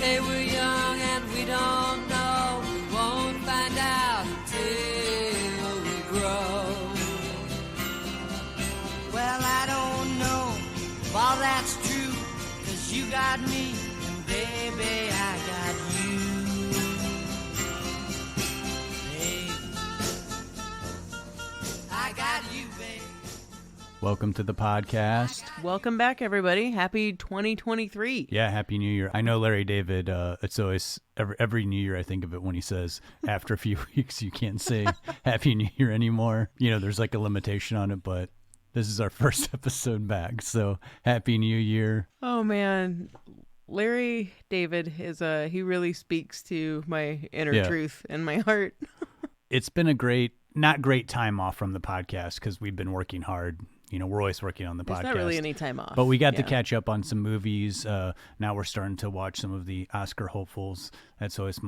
say we're young and we don't know. We won't find out till we grow. Well, I don't know if all that's true, 'cause you got me and baby I got you. Babe, I got you, babe. Welcome to the podcast. Welcome back, everybody. Happy 2023. Yeah, Happy New Year. I know Larry David, it's always, every New Year I think of it when he says, after a few weeks you can't say Happy New Year anymore. You know, there's like a limitation on it, but this is our first episode back, so Happy New Year. Oh, man. Larry David is, he really speaks to my inner truth and my heart. It's been a not great time off from the podcast because we've been working hard. You know, we're always working on the podcast. There's not really any time off. But we got to catch up on some movies. Now we're starting to watch some of the Oscar hopefuls. That's always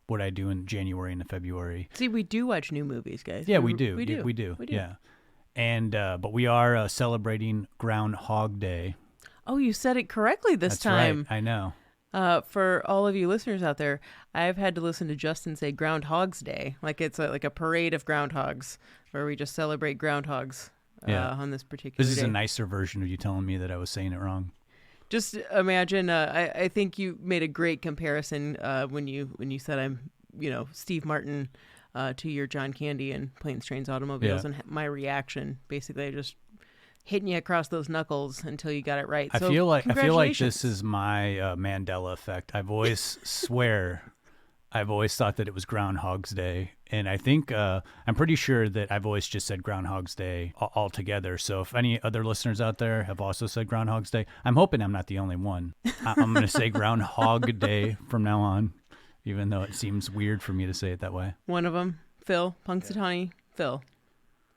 what I do in January and February. See, we do watch new movies, guys. Yeah, we do. We do. We do. Yeah. And but we are celebrating Groundhog Day. Oh, you said it correctly this time. Right. I know. For all of you listeners out there, I've had to listen to Justin say Groundhog's Day, like it's like a parade of groundhogs, where we just celebrate groundhogs on this particular day. This is a nicer version of you telling me that I was saying it wrong. Just imagine. I think you made a great comparison when you said I'm Steve Martin to your John Candy and Planes, Trains, Automobiles, and my reaction basically just hitting you across those knuckles until you got it right. I feel like this is my Mandela effect. I've always thought that it was Groundhog's Day, and I think I'm pretty sure that I've always just said Groundhog's Day altogether. So if any other listeners out there have also said Groundhog's Day, I'm hoping I'm not the only one. I'm going to say Groundhog Day from now on, even though it seems weird for me to say it that way. One of them, Phil Punxsutawney Phil,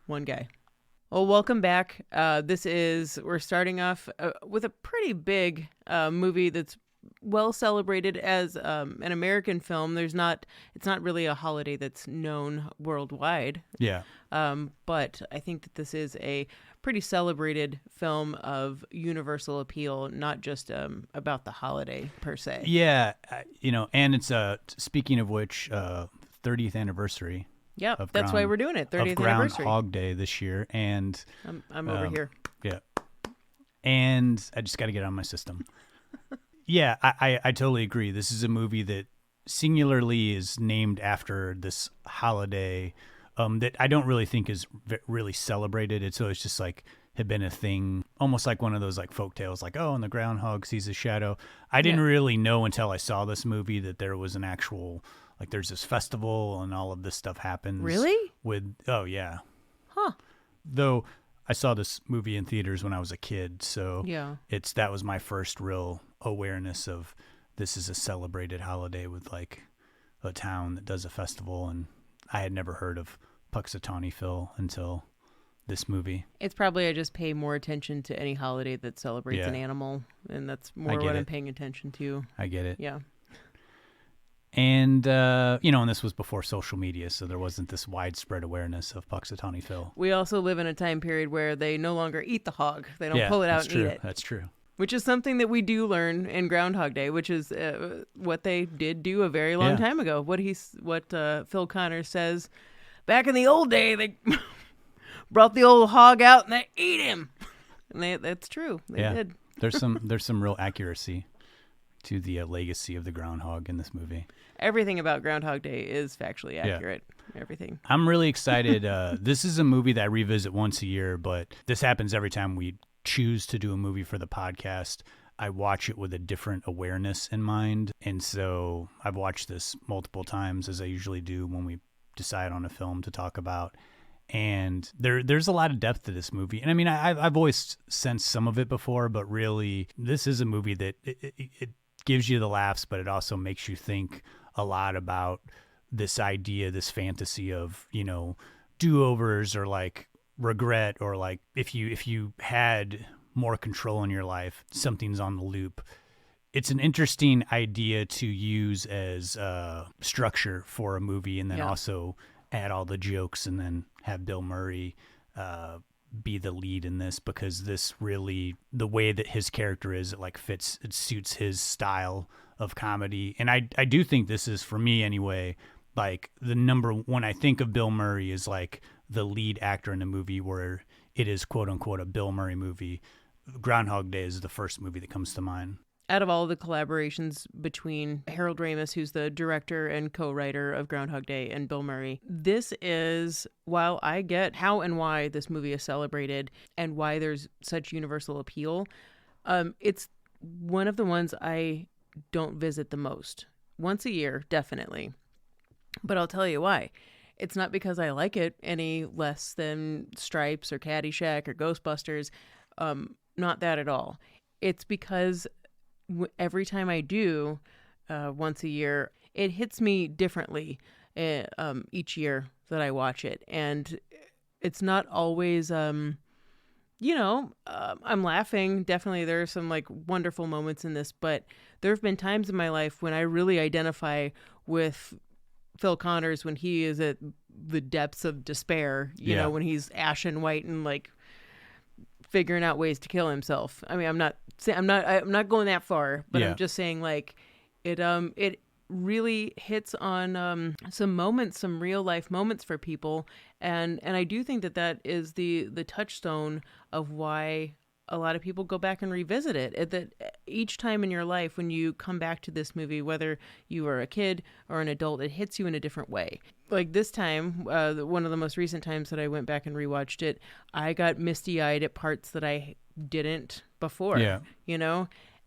one guy. Well, welcome back. We're starting off with a pretty big movie that's well celebrated as an American film. It's not really a holiday that's known worldwide. Yeah. But I think that this is a pretty celebrated film of universal appeal, not just about the holiday per se. Yeah. And it's speaking of which, 30th anniversary. Yeah, that's why we're doing it. 30th anniversary. Groundhog Day this year, and I'm over here. Yeah, and I just got to get on my system. Yeah, I totally agree. This is a movie that singularly is named after this holiday that I don't really think is really celebrated. It's always just like had been a thing, almost like one of those like folk tales, like, oh, and the groundhog sees a shadow. I didn't really know until I saw this movie that there was an actual, like, there's this festival and all of this stuff happens. Really? Oh, yeah. Huh. Though I saw this movie in theaters when I was a kid, so yeah, that was my first real awareness of this is a celebrated holiday with like a town that does a festival, and I had never heard of Punxsutawney Phil until this movie. It's probably I just pay more attention to any holiday that celebrates an animal, and that's more what I'm paying attention to. I get it. Yeah. And, and this was before social media, so there wasn't this widespread awareness of Punxsutawney Phil. We also live in a time period where they no longer eat the hog. They don't pull it out and eat it. That's true. Which is something that we do learn in Groundhog Day, which is what they did do a very long time ago. What Phil Connors says, back in the old day, they brought the old hog out and they ate him. And that's true. They did. There's some real accuracy to the legacy of the groundhog in this movie. Everything about Groundhog Day is factually accurate. Yeah. Everything. I'm really excited. This is a movie that I revisit once a year, but this happens every time we choose to do a movie for the podcast. I watch it with a different awareness in mind. And so I've watched this multiple times, as I usually do when we decide on a film to talk about. And there's a lot of depth to this movie. And I mean, I've always sensed some of it before, but really, this is a movie that it gives you the laughs, but it also makes you think a lot about this idea, this fantasy of, do-overs or like regret, or like if you had more control in your life, something's on the loop. It's an interesting idea to use as structure for a movie, and then also add all the jokes and then have Bill Murray be the lead in this, because this really, the way that his character is, it suits his style of comedy. And I do think this is, for me anyway, like the number one. I think of Bill Murray as like the lead actor in a movie where it is quote unquote a Bill Murray movie. Groundhog Day is the first movie that comes to mind. Out of all the collaborations between Harold Ramis, who's the director and co-writer of Groundhog Day, and Bill Murray, this is, while I get how and why this movie is celebrated and why there's such universal appeal, it's one of the ones I don't visit the most. Once a year, definitely. But I'll tell you why. It's not because I like it any less than Stripes or Caddyshack or Ghostbusters. Not that at all. It's because every time I do, once a year, it hits me differently each year that I watch it. And it's not always, I'm laughing. Definitely there are some like wonderful moments in this, but there have been times in my life when I really identify with Phil Connors when he is at the depths of despair, you know, when he's ashen white and like figuring out ways to kill himself. I mean, I'm not going that far, but I'm just saying like it really hits on some moments, some real life moments for people. And I do think that is the touchstone of why a lot of people go back and revisit it. That each time in your life when you come back to this movie, whether you are a kid or an adult, it hits you in a different way. Like this time, one of the most recent times that I went back and rewatched it, I got misty-eyed at parts that I didn't before,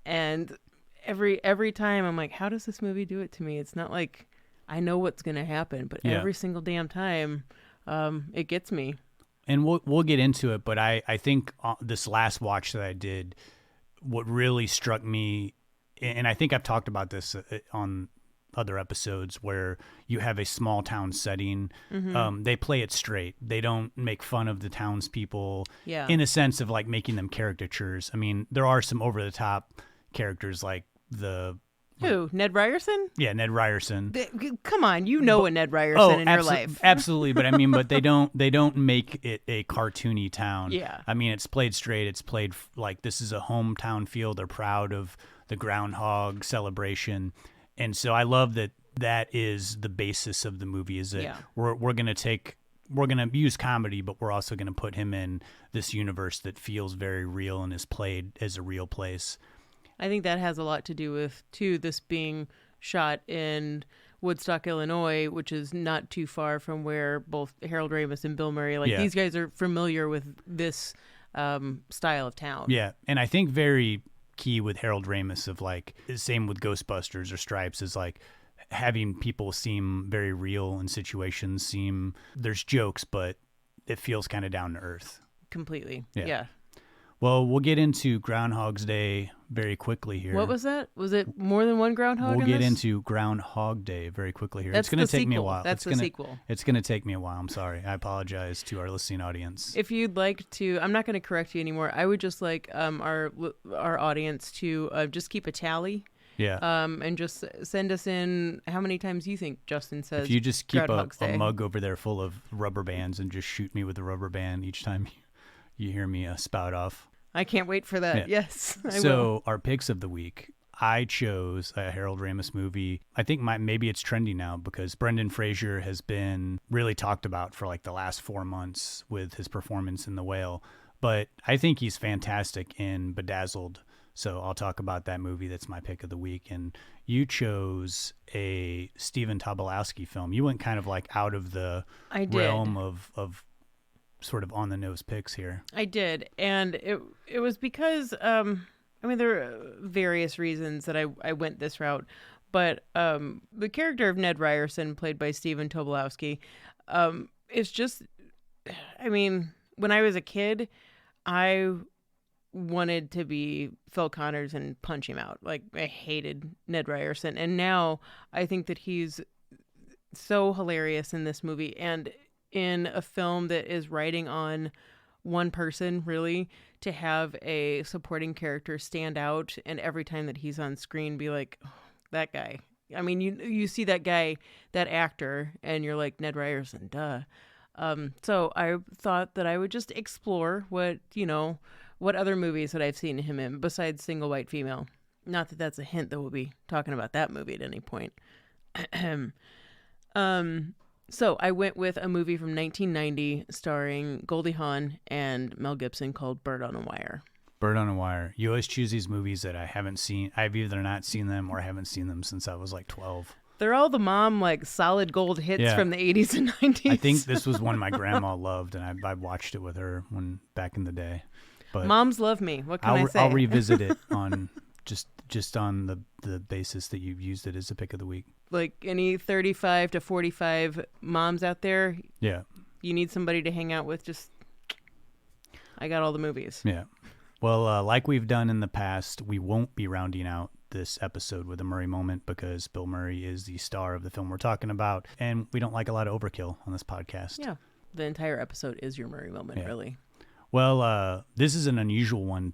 and every time I'm like, how does this movie do it to me? It's not like I know what's going to happen, but every single damn time it gets me. And we'll get into it, but I think this last watch that I did, what really struck me, and I think I've talked about this on other episodes, where you have a small town setting. Mm-hmm. They play it straight. They don't make fun of the townspeople in a sense of like making them caricatures. I mean, there are some over the top characters like Who? Ned Ryerson? Yeah, Ned Ryerson. Come on, a Ned Ryerson in your life. Absolutely, but I mean, but they don't make it a cartoony town. Yeah. I mean, it's played straight. It's played like this is a hometown feel. They're proud of the groundhog celebration. And so I love that is the basis of the movie, is that we're going to use comedy, but we're also going to put him in this universe that feels very real and is played as a real place. I think that has a lot to do with, too, this being shot in Woodstock, Illinois, which is not too far from where both Harold Ramis and Bill Murray, these guys are familiar with this style of town. Yeah, and I think very key with Harold Ramis of like, same with Ghostbusters or Stripes, is like having people seem very real in situations, there's jokes, but it feels kind of down to earth. Completely. Yeah. Well, we'll get into Groundhog's Day very quickly here. What was that? Was it more than one groundhog? We'll get into Groundhog Day very quickly here. It's going to take me a while. That's the sequel. It's going to take me a while. I'm sorry. I apologize to our listening audience. If you'd like to, I'm not going to correct you anymore. I would just like our audience to just keep a tally. Yeah. And just send us in how many times you think Justin says. If you just keep a mug over there full of rubber bands and just shoot me with a rubber band each time you hear me spout off. I can't wait for that. Yeah. Yes, I will. So our picks of the week, I chose a Harold Ramis movie. I think maybe it's trendy now because Brendan Fraser has been really talked about for like the last 4 months with his performance in The Whale. But I think he's fantastic in Bedazzled. So I'll talk about that movie. That's my pick of the week. And you chose a Stephen Tobolowsky film. You went kind of like out of the realm of sort of on the nose picks here. I did, and it was because there are various reasons that I went this route, but the character of Ned Ryerson, played by Stephen Tobolowsky, it's just, when I was a kid, I wanted to be Phil Connors and punch him out. Like, I hated Ned Ryerson, and now I think that he's so hilarious in this movie, and in a film that is riding on one person, really, to have a supporting character stand out and every time that he's on screen be like, oh, that guy. I mean, you see that guy, that actor, and you're like, Ned Ryerson, duh. So I thought that I would just explore what other movies that I've seen him in besides Single White Female. Not that that's a hint that we'll be talking about that movie at any point. So I went with a movie from 1990 starring Goldie Hawn and Mel Gibson called Bird on a Wire. Bird on a Wire. You always choose these movies that I haven't seen. I've either not seen them or haven't seen them since I was like 12. They're all the mom, like, solid gold hits from the 80s and 90s. I think this was one my grandma loved, and I watched it with her back in the day. But moms love me. What can I say? I'll revisit it on just on the basis that you've used it as a pick of the week. Like any 35 to 45 moms out there, yeah, you need somebody to hang out with. Just, I got all the movies. Yeah. Well, like we've done in the past, we won't be rounding out this episode with a Murray moment because Bill Murray is the star of the film we're talking about, and we don't like a lot of overkill on this podcast. Yeah, the entire episode is your Murray moment, really. Well, this is an unusual one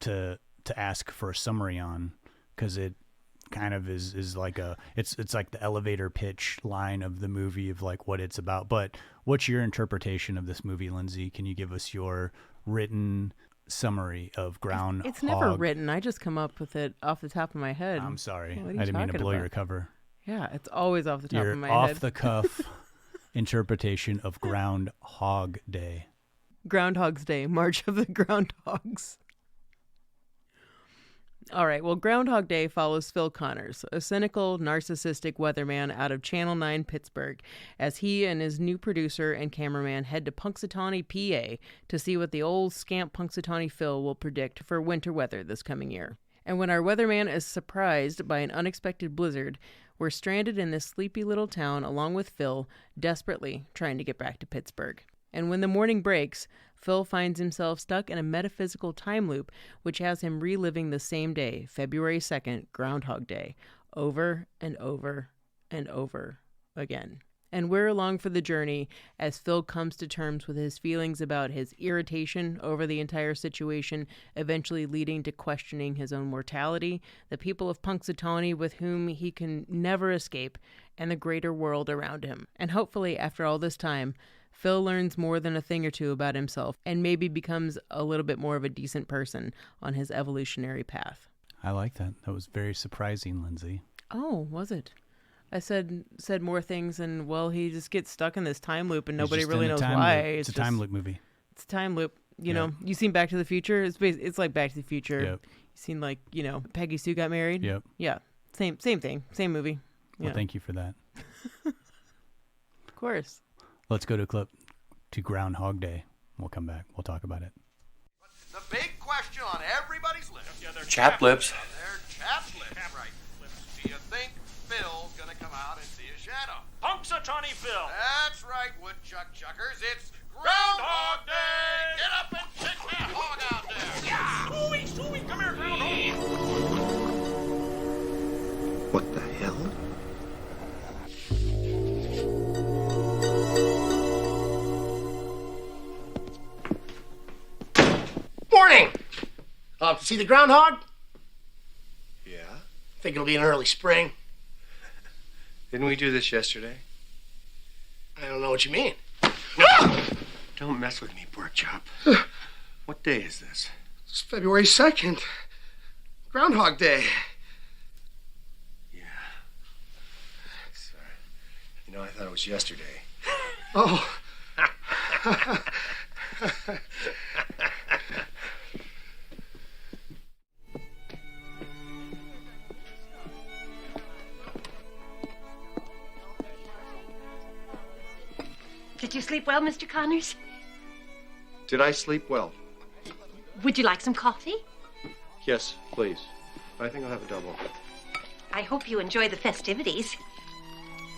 to ask for a summary on because it kind of is like it's like the elevator pitch line of the movie of like what it's about. But what's your interpretation of this movie, Lindsay? Can you give us your written summary of Groundhog? It's never written. I just come up with it off the top of my head. I'm sorry. I didn't mean to blow your cover. Yeah, it's always off the top of my Your head. off-the-cuff interpretation of Groundhog Day. Groundhog's Day, March of the Groundhogs. All right, well, Groundhog Day follows Phil Connors, a cynical, narcissistic weatherman out of Channel 9 Pittsburgh, as he and his new producer and cameraman head to Punxsutawney, PA, to see what the old scamp Punxsutawney Phil will predict for winter weather this coming year. And when our weatherman is surprised by an unexpected blizzard, we're stranded in this sleepy little town along with Phil, desperately trying to get back to Pittsburgh. And when the morning breaks, Phil finds himself stuck in a metaphysical time loop, which has him reliving the same day, February 2nd, Groundhog Day, over and over and over again. And we're along for the journey as Phil comes to terms with his feelings about his irritation over the entire situation, eventually leading to questioning his own mortality, the people of Punxsutawney with whom he can never escape, and the greater world around him. And hopefully, after all this time, Phil learns more than a thing or two about himself and maybe becomes a little bit more of a decent person on his evolutionary path. I like that. That was very surprising, Lindsay. Oh, was it? I said more things, and, well, he just gets stuck in this time loop, and nobody really knows why. It's a time loop movie. It's a time loop. You know, you seen Back to the Future? It's like Back to the Future. Yep. You seen, like, you know, Peggy Sue got married? Yep. Yeah. Same thing. Same movie. Well, thank you for that. Of course. Let's go to a clip to Groundhog Day. We'll come back. We'll talk about it. The big question on everybody's lips. Yeah, they're chapped lips. They're chapped lips, right. Do you think Phil's gonna come out and see a shadow? Punxsutawney Phil. That's right, woodchuck chuckers. It's Groundhog Day! Get up and check that hog out there! Yeah! Stooey, come here, Groundhog! What the hell? Morning! See the groundhog? Yeah? Think it'll be an early spring. Didn't we do this yesterday? I don't know what you mean. Don't mess with me, pork chop. What day is this? It's February 2nd. Groundhog Day. Yeah. Sorry. You know, I thought it was yesterday. Oh. Did you sleep well, Mr. Connors? Did I sleep well? Would you like some coffee? Yes, please. I think I'll have a double. I hope you enjoy the festivities.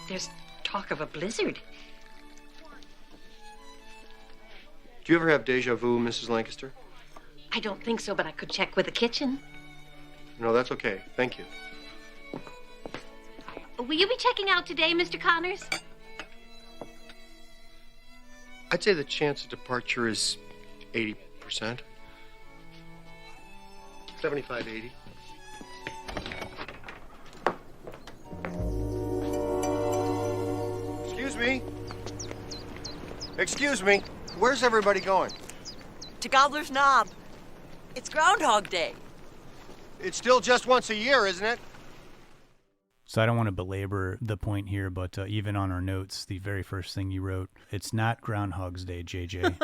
There's talk of a blizzard. Do you ever have deja vu, Mrs. Lancaster? I don't think so, but I could check with the kitchen. No, that's okay. Thank you. Will you be checking out today, Mr. Connors? I'd say the chance of departure is 80%. 75-80. Excuse me. Excuse me. Where's everybody going? To Gobbler's Knob. It's Groundhog Day. It's still just once a year, isn't it? So I don't want to belabor the point here, but even on our notes, the very first thing you wrote, it's not Groundhog's Day, JJ.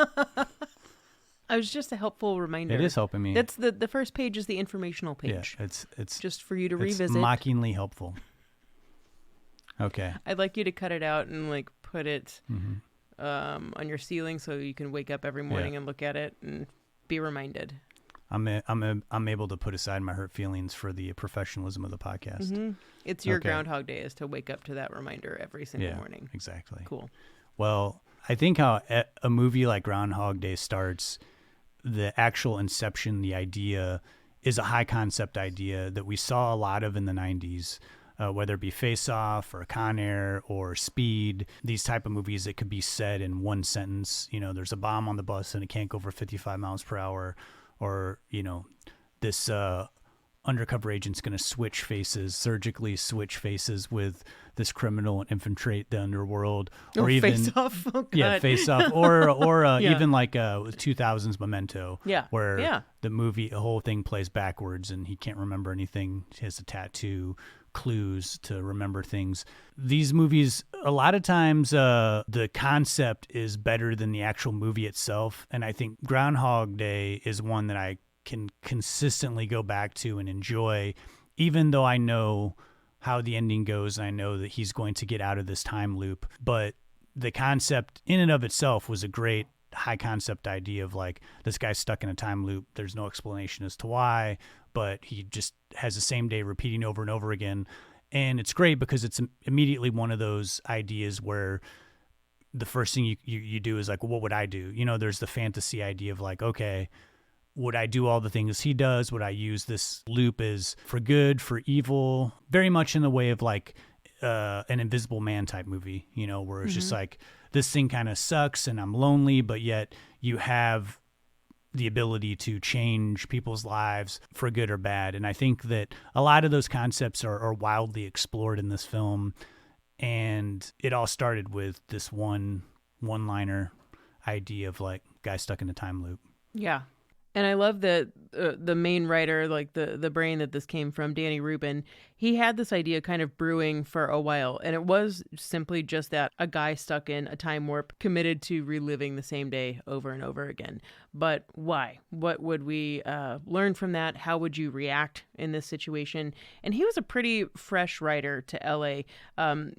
I was just a helpful reminder. It is helping me. That's the first page is the informational page. Yeah, it's just for you to it's revisit. mockingly helpful. Okay. I'd like you to cut it out and like put it on your ceiling so you can wake up every morning and look at it and be reminded. I'm able to put aside my hurt feelings for the professionalism of the podcast. Mm-hmm. It's your Groundhog Day is to wake up to that reminder every single morning. Exactly. Cool. Well, I think how a movie like Groundhog Day starts, the actual inception, the idea is a high concept idea that we saw a lot of in the 90s, whether it be Face Off or Con Air or Speed, these type of movies that could be said in one sentence. You know, there's a bomb on the bus and it can't go over 55 miles per hour. Or, you know, this undercover agent's going to surgically switch faces with this criminal and infiltrate the underworld. Or even Face Off. Oh, God. Yeah, Face Off. Or even like 2000's Memento. Yeah. Where the whole thing plays backwards and he can't remember anything. He has a tattoo, clues to remember things. These movies, a lot of times the concept is better than the actual movie itself. And I think Groundhog Day is one that I can consistently go back to and enjoy, even though I know how the ending goes and I know that he's going to get out of this time loop. But the concept in and of itself was a great high concept idea of like, this guy's stuck in a time loop. There's no explanation as to why, but he just has the same day repeating over and over again. And it's great because it's immediately one of those ideas where the first thing you do is like, well, what would I do? You know, there's the fantasy idea of like, okay, would I do all the things he does? Would I use this loop as for good, for evil? Very much in the way of like an Invisible Man type movie, you know, where it's just like, this thing kind of sucks and I'm lonely, but yet you have the ability to change people's lives for good or bad. And I think that a lot of those concepts are wildly explored in this film. And it all started with this one-liner idea of like guy stuck in a time loop. Yeah. And I love that the main writer, like the brain that this came from, Danny Rubin, he had this idea kind of brewing for a while. And it was simply just that, a guy stuck in a time warp, committed to reliving the same day over and over again. But why? What would we learn from that? How would you react in this situation? And he was a pretty fresh writer to LA.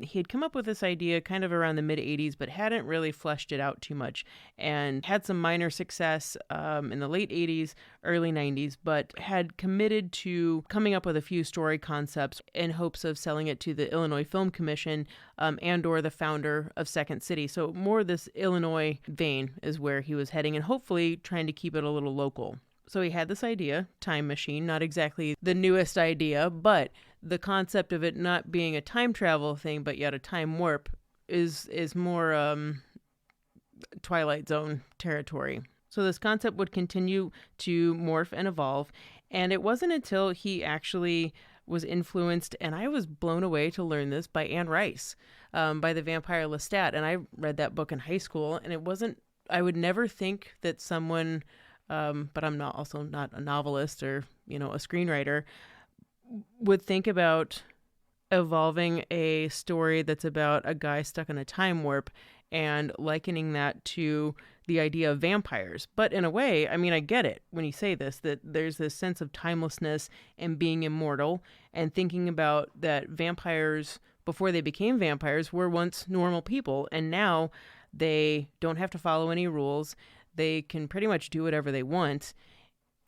He had come up with this idea kind of around the mid-'80s, but hadn't really fleshed it out too much, and had some minor success in the late 80s, early 90s, but had committed to coming up with a few story concepts in hopes of selling it to the Illinois Film Commission and or the founder of Second City. So more this Illinois vein is where he was heading, and hopefully trying to keep it a little local. So he had this idea, time machine, not exactly the newest idea, but the concept of it not being a time travel thing, but yet a time warp is more Twilight Zone territory. So this concept would continue to morph and evolve. And it wasn't until he actually was influenced, and I was blown away to learn this, by Anne Rice, by The Vampire Lestat. And I read that book in high school, and it wasn't, I would never think that someone, but I'm also not a novelist or, you know, a screenwriter, would think about evolving a story that's about a guy stuck in a time warp and likening that to the idea of vampires. But in a way, I mean, I get it when you say this, that there's this sense of timelessness and being immortal, and thinking about that vampires, before they became vampires, were once normal people, and now they don't have to follow any rules. They can pretty much do whatever they want.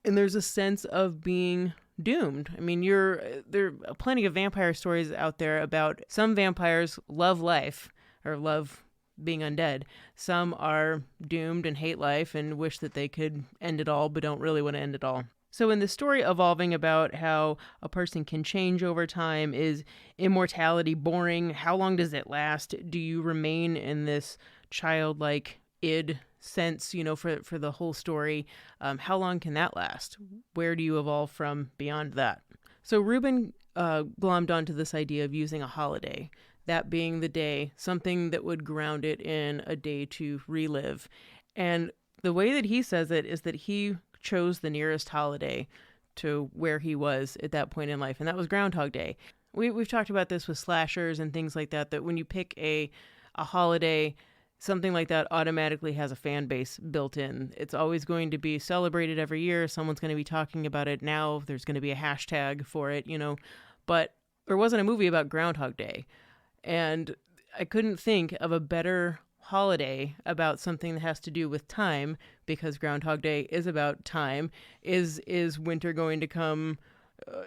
And there's a sense of being doomed. I mean, there are plenty of vampire stories out there about some vampires love life or love being undead. Some are doomed and hate life and wish that they could end it all, but don't really want to end it all. So in the story evolving about how a person can change over time, is immortality boring? How long does it last? Do you remain in this childlike id sense, you know, for the whole story? How long can that last? Where do you evolve from beyond that? So Rubin glommed onto this idea of using a holiday, that being the day, something that would ground it in a day to relive. And the way that he says it is that he chose the nearest holiday to where he was at that point in life, and that was Groundhog Day. We've talked about this with slashers and things like that, that when you pick a holiday, something like that automatically has a fan base built in. It's always going to be celebrated every year. Someone's going to be talking about it now. There's going to be a hashtag for it, But there wasn't a movie about Groundhog Day. And I couldn't think of a better holiday about something that has to do with time, because Groundhog Day is about time. Is winter going to come?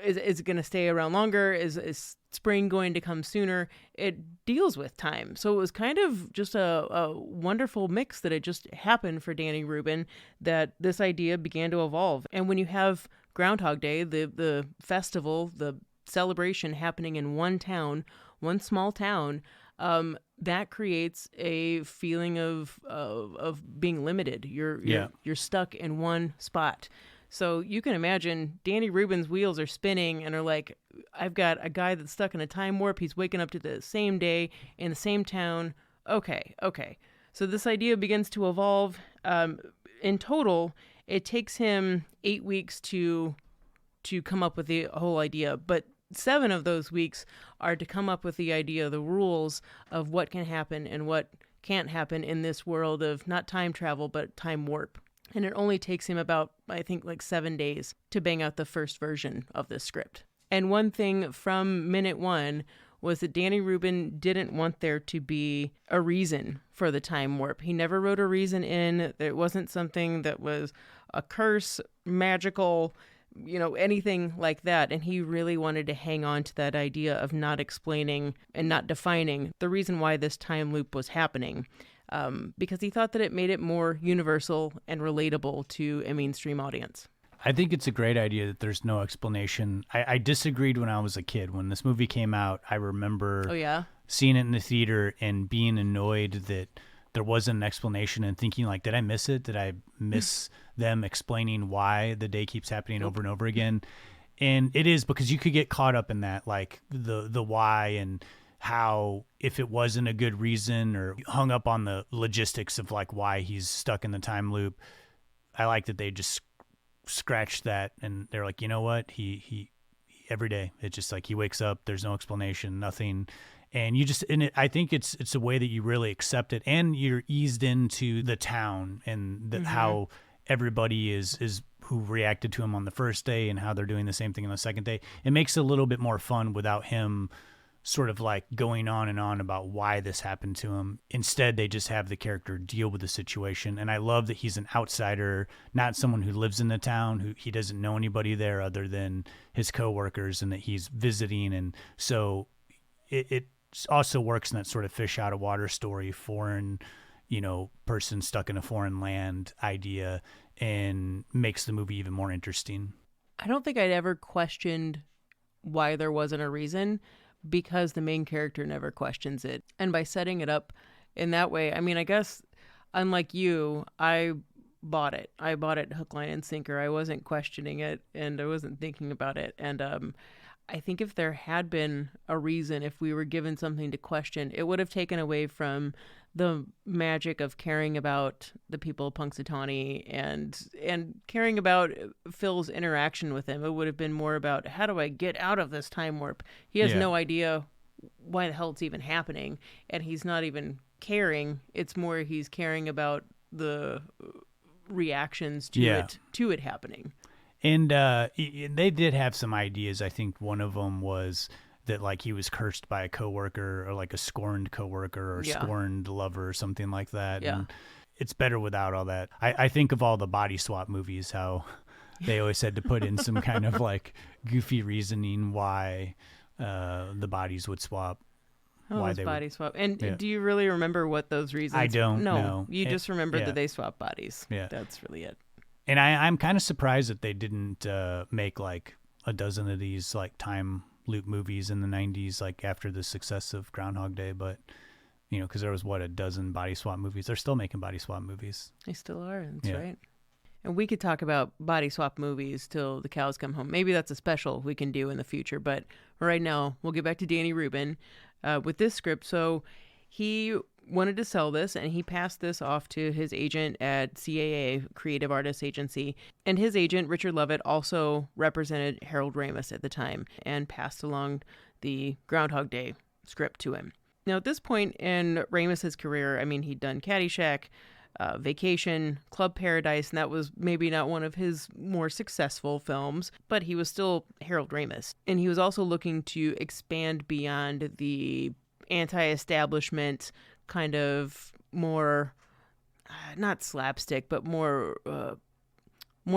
Is it going to stay around longer? Is spring going to come sooner? It deals with time. So it was kind of just a wonderful mix that it just happened for Danny Rubin, that this idea began to evolve. And when you have Groundhog Day, the festival, the celebration happening in one town, one small town, that creates a feeling of being limited. You're stuck in one spot. So you can imagine Danny Rubin's wheels are spinning and are like, I've got a guy that's stuck in a time warp. He's waking up to the same day in the same town. Okay. So this idea begins to evolve. In total, it takes him 8 weeks to come up with the whole idea, but 7 of those weeks are to come up with the idea, the rules of what can happen and what can't happen in this world of not time travel, but time warp. And it only takes him about, I think, 7 days to bang out the first version of this script. And one thing from minute one was that Danny Rubin didn't want there to be a reason for the time warp. He never wrote a reason in. It wasn't something that was a curse, magical, anything like that. And he really wanted to hang on to that idea of not explaining and not defining the reason why this time loop was happening. Because he thought that it made it more universal and relatable to a mainstream audience. I think it's a great idea that there's no explanation. I disagreed when I was a kid. When this movie came out, I remember seeing it in the theater and being annoyed that there wasn't an explanation and thinking, did I miss it? Did I miss them explaining why the day keeps happening over and over again? And it is, because you could get caught up in that, the why and how, if it wasn't a good reason, or hung up on the logistics of why he's stuck in the time loop. I like that they just scratched that, and they're like, you know what? He every day, it's just he wakes up, there's no explanation, nothing. And I think it's a way that you really accept it, and you're eased into the town and how everybody is who reacted to him on the first day and how they're doing the same thing on the second day. It makes it a little bit more fun without him sort of going on and on about why this happened to him. Instead, they just have the character deal with the situation. And I love that he's an outsider, not someone who lives in the town, who he doesn't know anybody there other than his coworkers, and that he's visiting. And so it also works in that sort of fish out of water story, foreign, person stuck in a foreign land idea, and makes the movie even more interesting. I don't think I'd ever questioned why there wasn't a reason, because the main character never questions it. And by setting it up in that way, I guess, unlike you, I bought it. I bought it hook, line, and sinker. I wasn't questioning it, and I wasn't thinking about it. And I think if there had been a reason, if we were given something to question, it would have taken away from the magic of caring about the people of Punxsutawney and caring about Phil's interaction with him. It would have been more about, how do I get out of this time warp? He has no idea why the hell it's even happening, and he's not even caring. It's more he's caring about the reactions to it happening. And they did have some ideas. I think one of them was that he was cursed by a coworker, or a scorned coworker, or scorned lover, or something like that. Yeah. And it's better without all that. I think of all the body swap movies, how they always had to put in some kind of goofy reasoning why the bodies would swap. Why they body swap. And do you really remember what those reasons? I don't. No. You just remember that they swap bodies. Yeah. That's really it. And I'm kind of surprised that they didn't make a dozen of these time loop movies in the 90s, after the success of Groundhog Day. But because there was a dozen body swap movies. They're still making body swap movies. They still are. That's right. And we could talk about body swap movies till the cows come home. Maybe that's a special we can do in the future. But right now, we'll get back to Danny Rubin with this script. So he wanted to sell this, and he passed this off to his agent at CAA, Creative Artists Agency. And his agent, Richard Lovett, also represented Harold Ramis at the time and passed along the Groundhog Day script to him. Now, at this point in Ramis's career, I mean, he'd done Caddyshack, Vacation, Club Paradise, and that was maybe not one of his more successful films, but he was still Harold Ramis. And he was also looking to expand beyond the anti-establishment kind of more, not slapstick, but more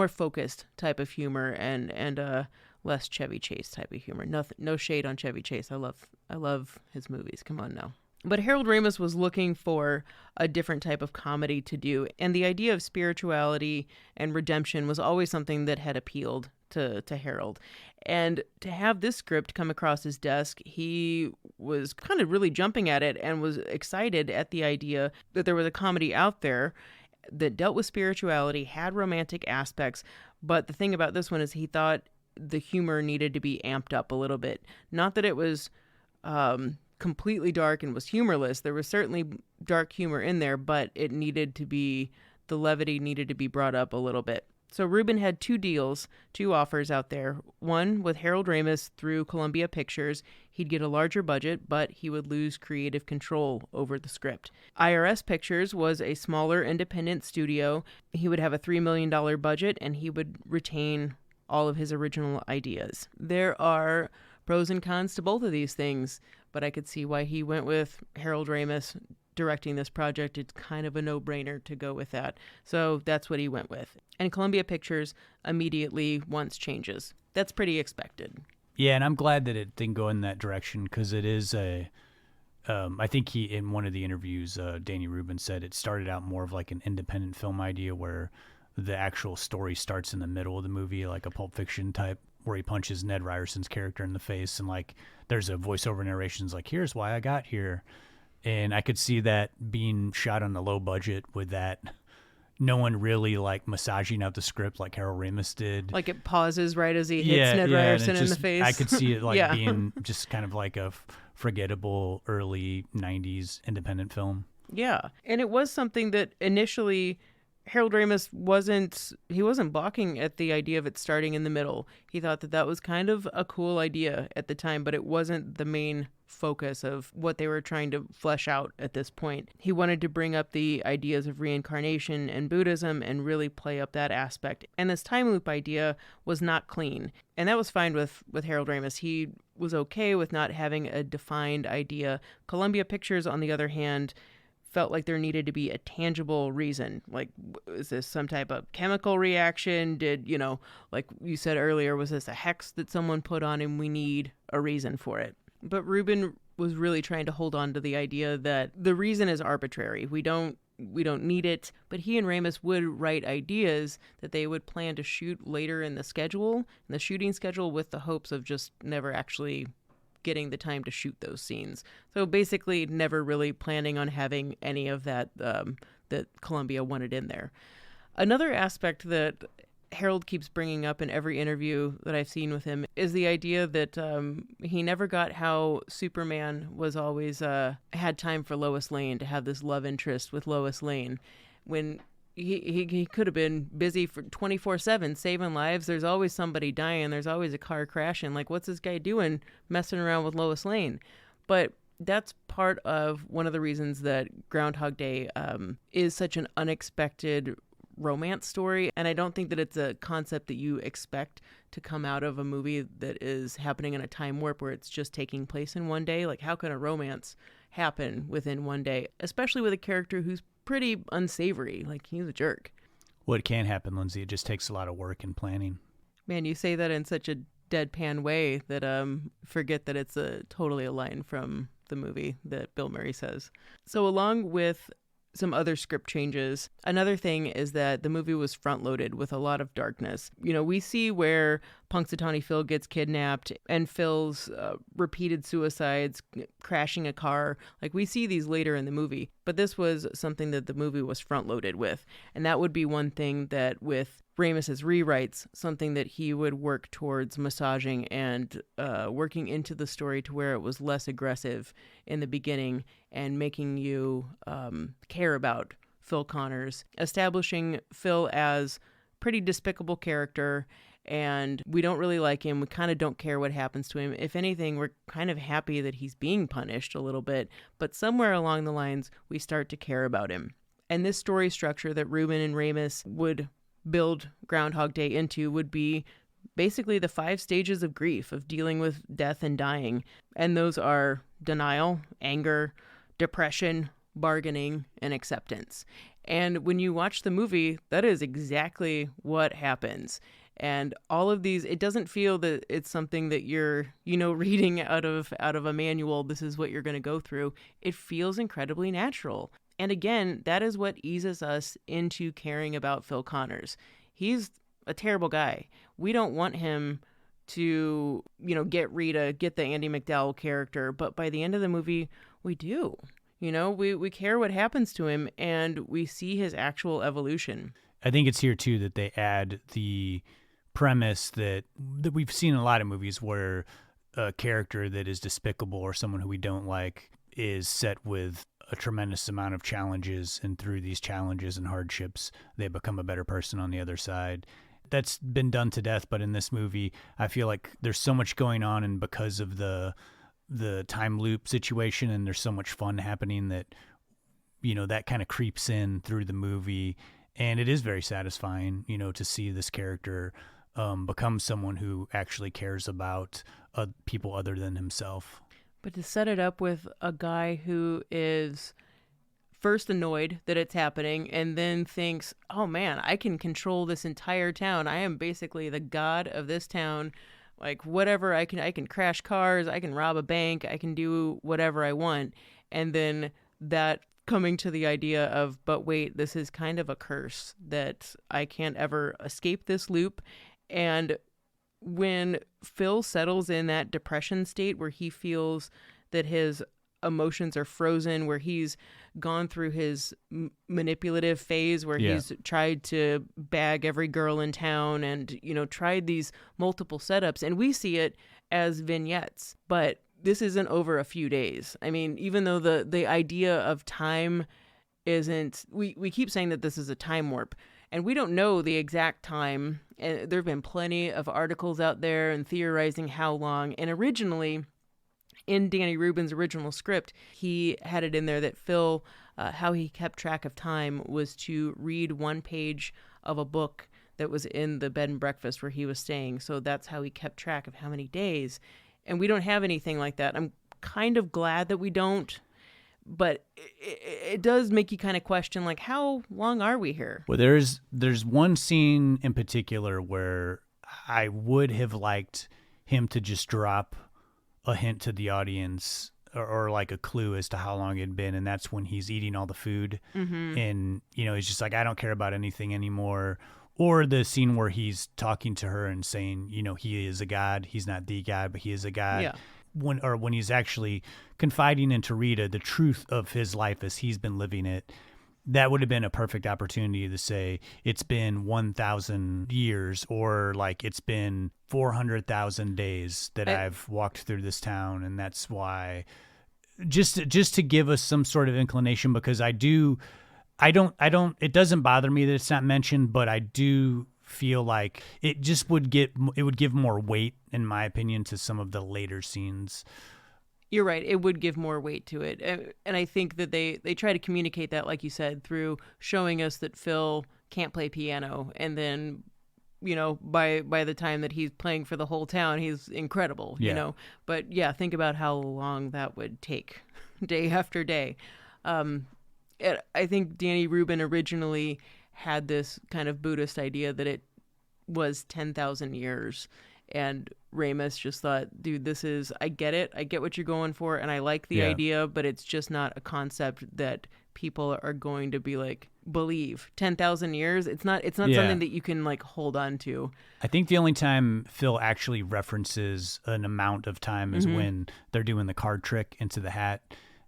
focused type of humor and less Chevy Chase type of humor. No shade on Chevy Chase. I love his movies. Come on now. But Harold Ramis was looking for a different type of comedy to do, and the idea of spirituality and redemption was always something that had appealed to Harold. And to have this script come across his desk, he was kind of really jumping at it and was excited at the idea that there was a comedy out there that dealt with spirituality, had romantic aspects, but the thing about this one is he thought the humor needed to be amped up a little bit. Not that it was completely dark and was humorless. There was certainly dark humor in there, but the levity needed to be brought up a little bit. So Rubin had two offers out there. One with Harold Ramis through Columbia Pictures. He'd get a larger budget, but he would lose creative control over the script. IRS Pictures was a smaller independent studio. He would have a $3 million budget, and he would retain all of his original ideas. There are pros and cons to both of these things, but I could see why he went with Harold Ramis directing this project. It's kind of a no-brainer to go with that. So that's what he went with. And Columbia Pictures immediately wants changes. That's pretty expected. Yeah, and I'm glad that it didn't go in that direction, because it is I think in one of the interviews, Danny Rubin said it started out more of like an independent film idea where the actual story starts in the middle of the movie, like a Pulp Fiction type, where he punches Ned Ryerson's character in the face, and like there's a voiceover narration's like, here's why I got here. And I could see that being shot on a low budget with that, no one really like massaging out the script like Harold Ramis did. Like it pauses right as he hits Ned Ryerson in the face. I could see it like being just kind of like a forgettable early 90s independent film. Yeah. And it was something that initially Harold Ramis wasn't balking at the idea of it starting in the middle. He thought that was kind of a cool idea at the time, but it wasn't the main focus of what they were trying to flesh out at this point. He wanted to bring up the ideas of reincarnation and Buddhism and really play up that aspect. And this time loop idea was not clean. And that was fine with Harold Ramis. He was okay with not having a defined idea. Columbia Pictures, on the other hand, felt like there needed to be a tangible reason. Like, is this some type of chemical reaction? Did, like you said earlier, was this a hex that someone put on him? We need a reason for it. But Rubin was really trying to hold on to the idea that the reason is arbitrary. We don't need it. But he and Ramis would write ideas that they would plan to shoot later in the shooting schedule, with the hopes of just never actually getting the time to shoot those scenes. So basically never really planning on having any of that that Columbia wanted in there. Another aspect that Harold keeps bringing up in every interview that I've seen with him is the idea that he never got how Superman was always had time for Lois Lane, to have this love interest with Lois Lane, when he could have been busy for 24/7 saving lives. There's always somebody dying. There's always a car crashing. Like, what's this guy doing messing around with Lois Lane? But that's part of one of the reasons that Groundhog Day is such an unexpected romance story. And I don't think that it's a concept that you expect to come out of a movie that is happening in a time warp where it's just taking place in one day. Like, how can a romance happen within one day, especially with a character who's pretty unsavory? Like, he's a jerk. Well, it can happen, Lindsay. It just takes a lot of work and planning. Man, you say that in such a deadpan way that forget that it's totally a line from the movie that Bill Murray says. So along with some other script changes, another thing is that the movie was front-loaded with a lot of darkness. We see where Punxsutawney Phil gets kidnapped and Phil's repeated suicides, crashing a car. Like, we see these later in the movie, but this was something that the movie was front-loaded with. And that would be one thing that with Ramis's rewrites, something that he would work towards massaging and working into the story to where it was less aggressive in the beginning and making you care about Phil Connors, establishing Phil as pretty despicable character, and we don't really like him. We kind of don't care what happens to him. If anything, we're kind of happy that he's being punished a little bit, but somewhere along the lines, we start to care about him. And this story structure that Rubin and Ramis would build Groundhog Day into would be basically the 5 stages of grief, of dealing with death and dying. And those are denial, anger, depression, bargaining, and acceptance. And when you watch the movie, that is exactly what happens. And all of these, it doesn't feel that it's something that you're, reading out of a manual. This is what you're going to go through. It feels incredibly natural. And again, that is what eases us into caring about Phil Connors. He's a terrible guy. We don't want him to, get Rita, get the Andie MacDowell character. But by the end of the movie, we do. We care what happens to him, and we see his actual evolution. I think it's here, too, that they add the premise that we've seen in a lot of movies where a character that is despicable or someone who we don't like is set with a tremendous amount of challenges, and through these challenges and hardships, they become a better person on the other side. That's been done to death, but in this movie, I feel like there's so much going on, and because of the time loop situation, and there's so much fun happening that, that kind of creeps in through the movie, and it is very satisfying, to see this character become someone who actually cares about people other than himself. But to set it up with a guy who is first annoyed that it's happening and then thinks, oh man, I can control this entire town. I am basically the god of this town. Like whatever, I can crash cars, I can rob a bank, I can do whatever I want. And then that coming to the idea of, but wait, this is kind of a curse that I can't ever escape this loop. And when Phil settles in that depression state where he feels that his emotions are frozen, where he's gone through his manipulative phase, where he's tried to bag every girl in town and, tried these multiple setups, and we see it as vignettes, but this isn't over a few days. I mean, even though the idea of time isn't, we keep saying that this is a time warp, and we don't know the exact time. And there have been plenty of articles out there and theorizing how long. And originally, in Danny Rubin's original script, he had it in there that Phil, how he kept track of time was to read one page of a book that was in the bed and breakfast where he was staying. So that's how he kept track of how many days. And we don't have anything like that. I'm kind of glad that we don't. But it does make you kind of question, like, how long are we here? Well, there's one scene in particular where I would have liked him to just drop a hint to the audience or like a clue as to how long it had been, and that's when he's eating all the food. Mm-hmm. And, he's just like, I don't care about anything anymore. Or the scene where he's talking to her and saying, he is a god. He's not the god, but he is a god. Yeah. When he's actually confiding into Rita the truth of his life as he's been living it, that would have been a perfect opportunity to say it's been 1,000 years, or like it's been 400,000 days that I've walked through this town, and that's why. Just to give us some sort of inclination, because I don't. It doesn't bother me that it's not mentioned, but I do feel like it just would give more weight, in my opinion, to some of the later scenes. You're right. It would give more weight to it. And I think that they try to communicate that, like you said, through showing us that Phil can't play piano. And then, by the time that he's playing for the whole town, he's incredible, But yeah, think about how long that would take day after day. I think Danny Rubin originally had this kind of Buddhist idea that it was 10,000 years. And Ramis just thought, dude, I get it. I get what you're going for. And I like the idea, but it's just not a concept that people are going to be like, believe. 10,000 years. It's not something that you can like hold on to. I think the only time Phil actually references an amount of time is when they're doing the card trick into the hat.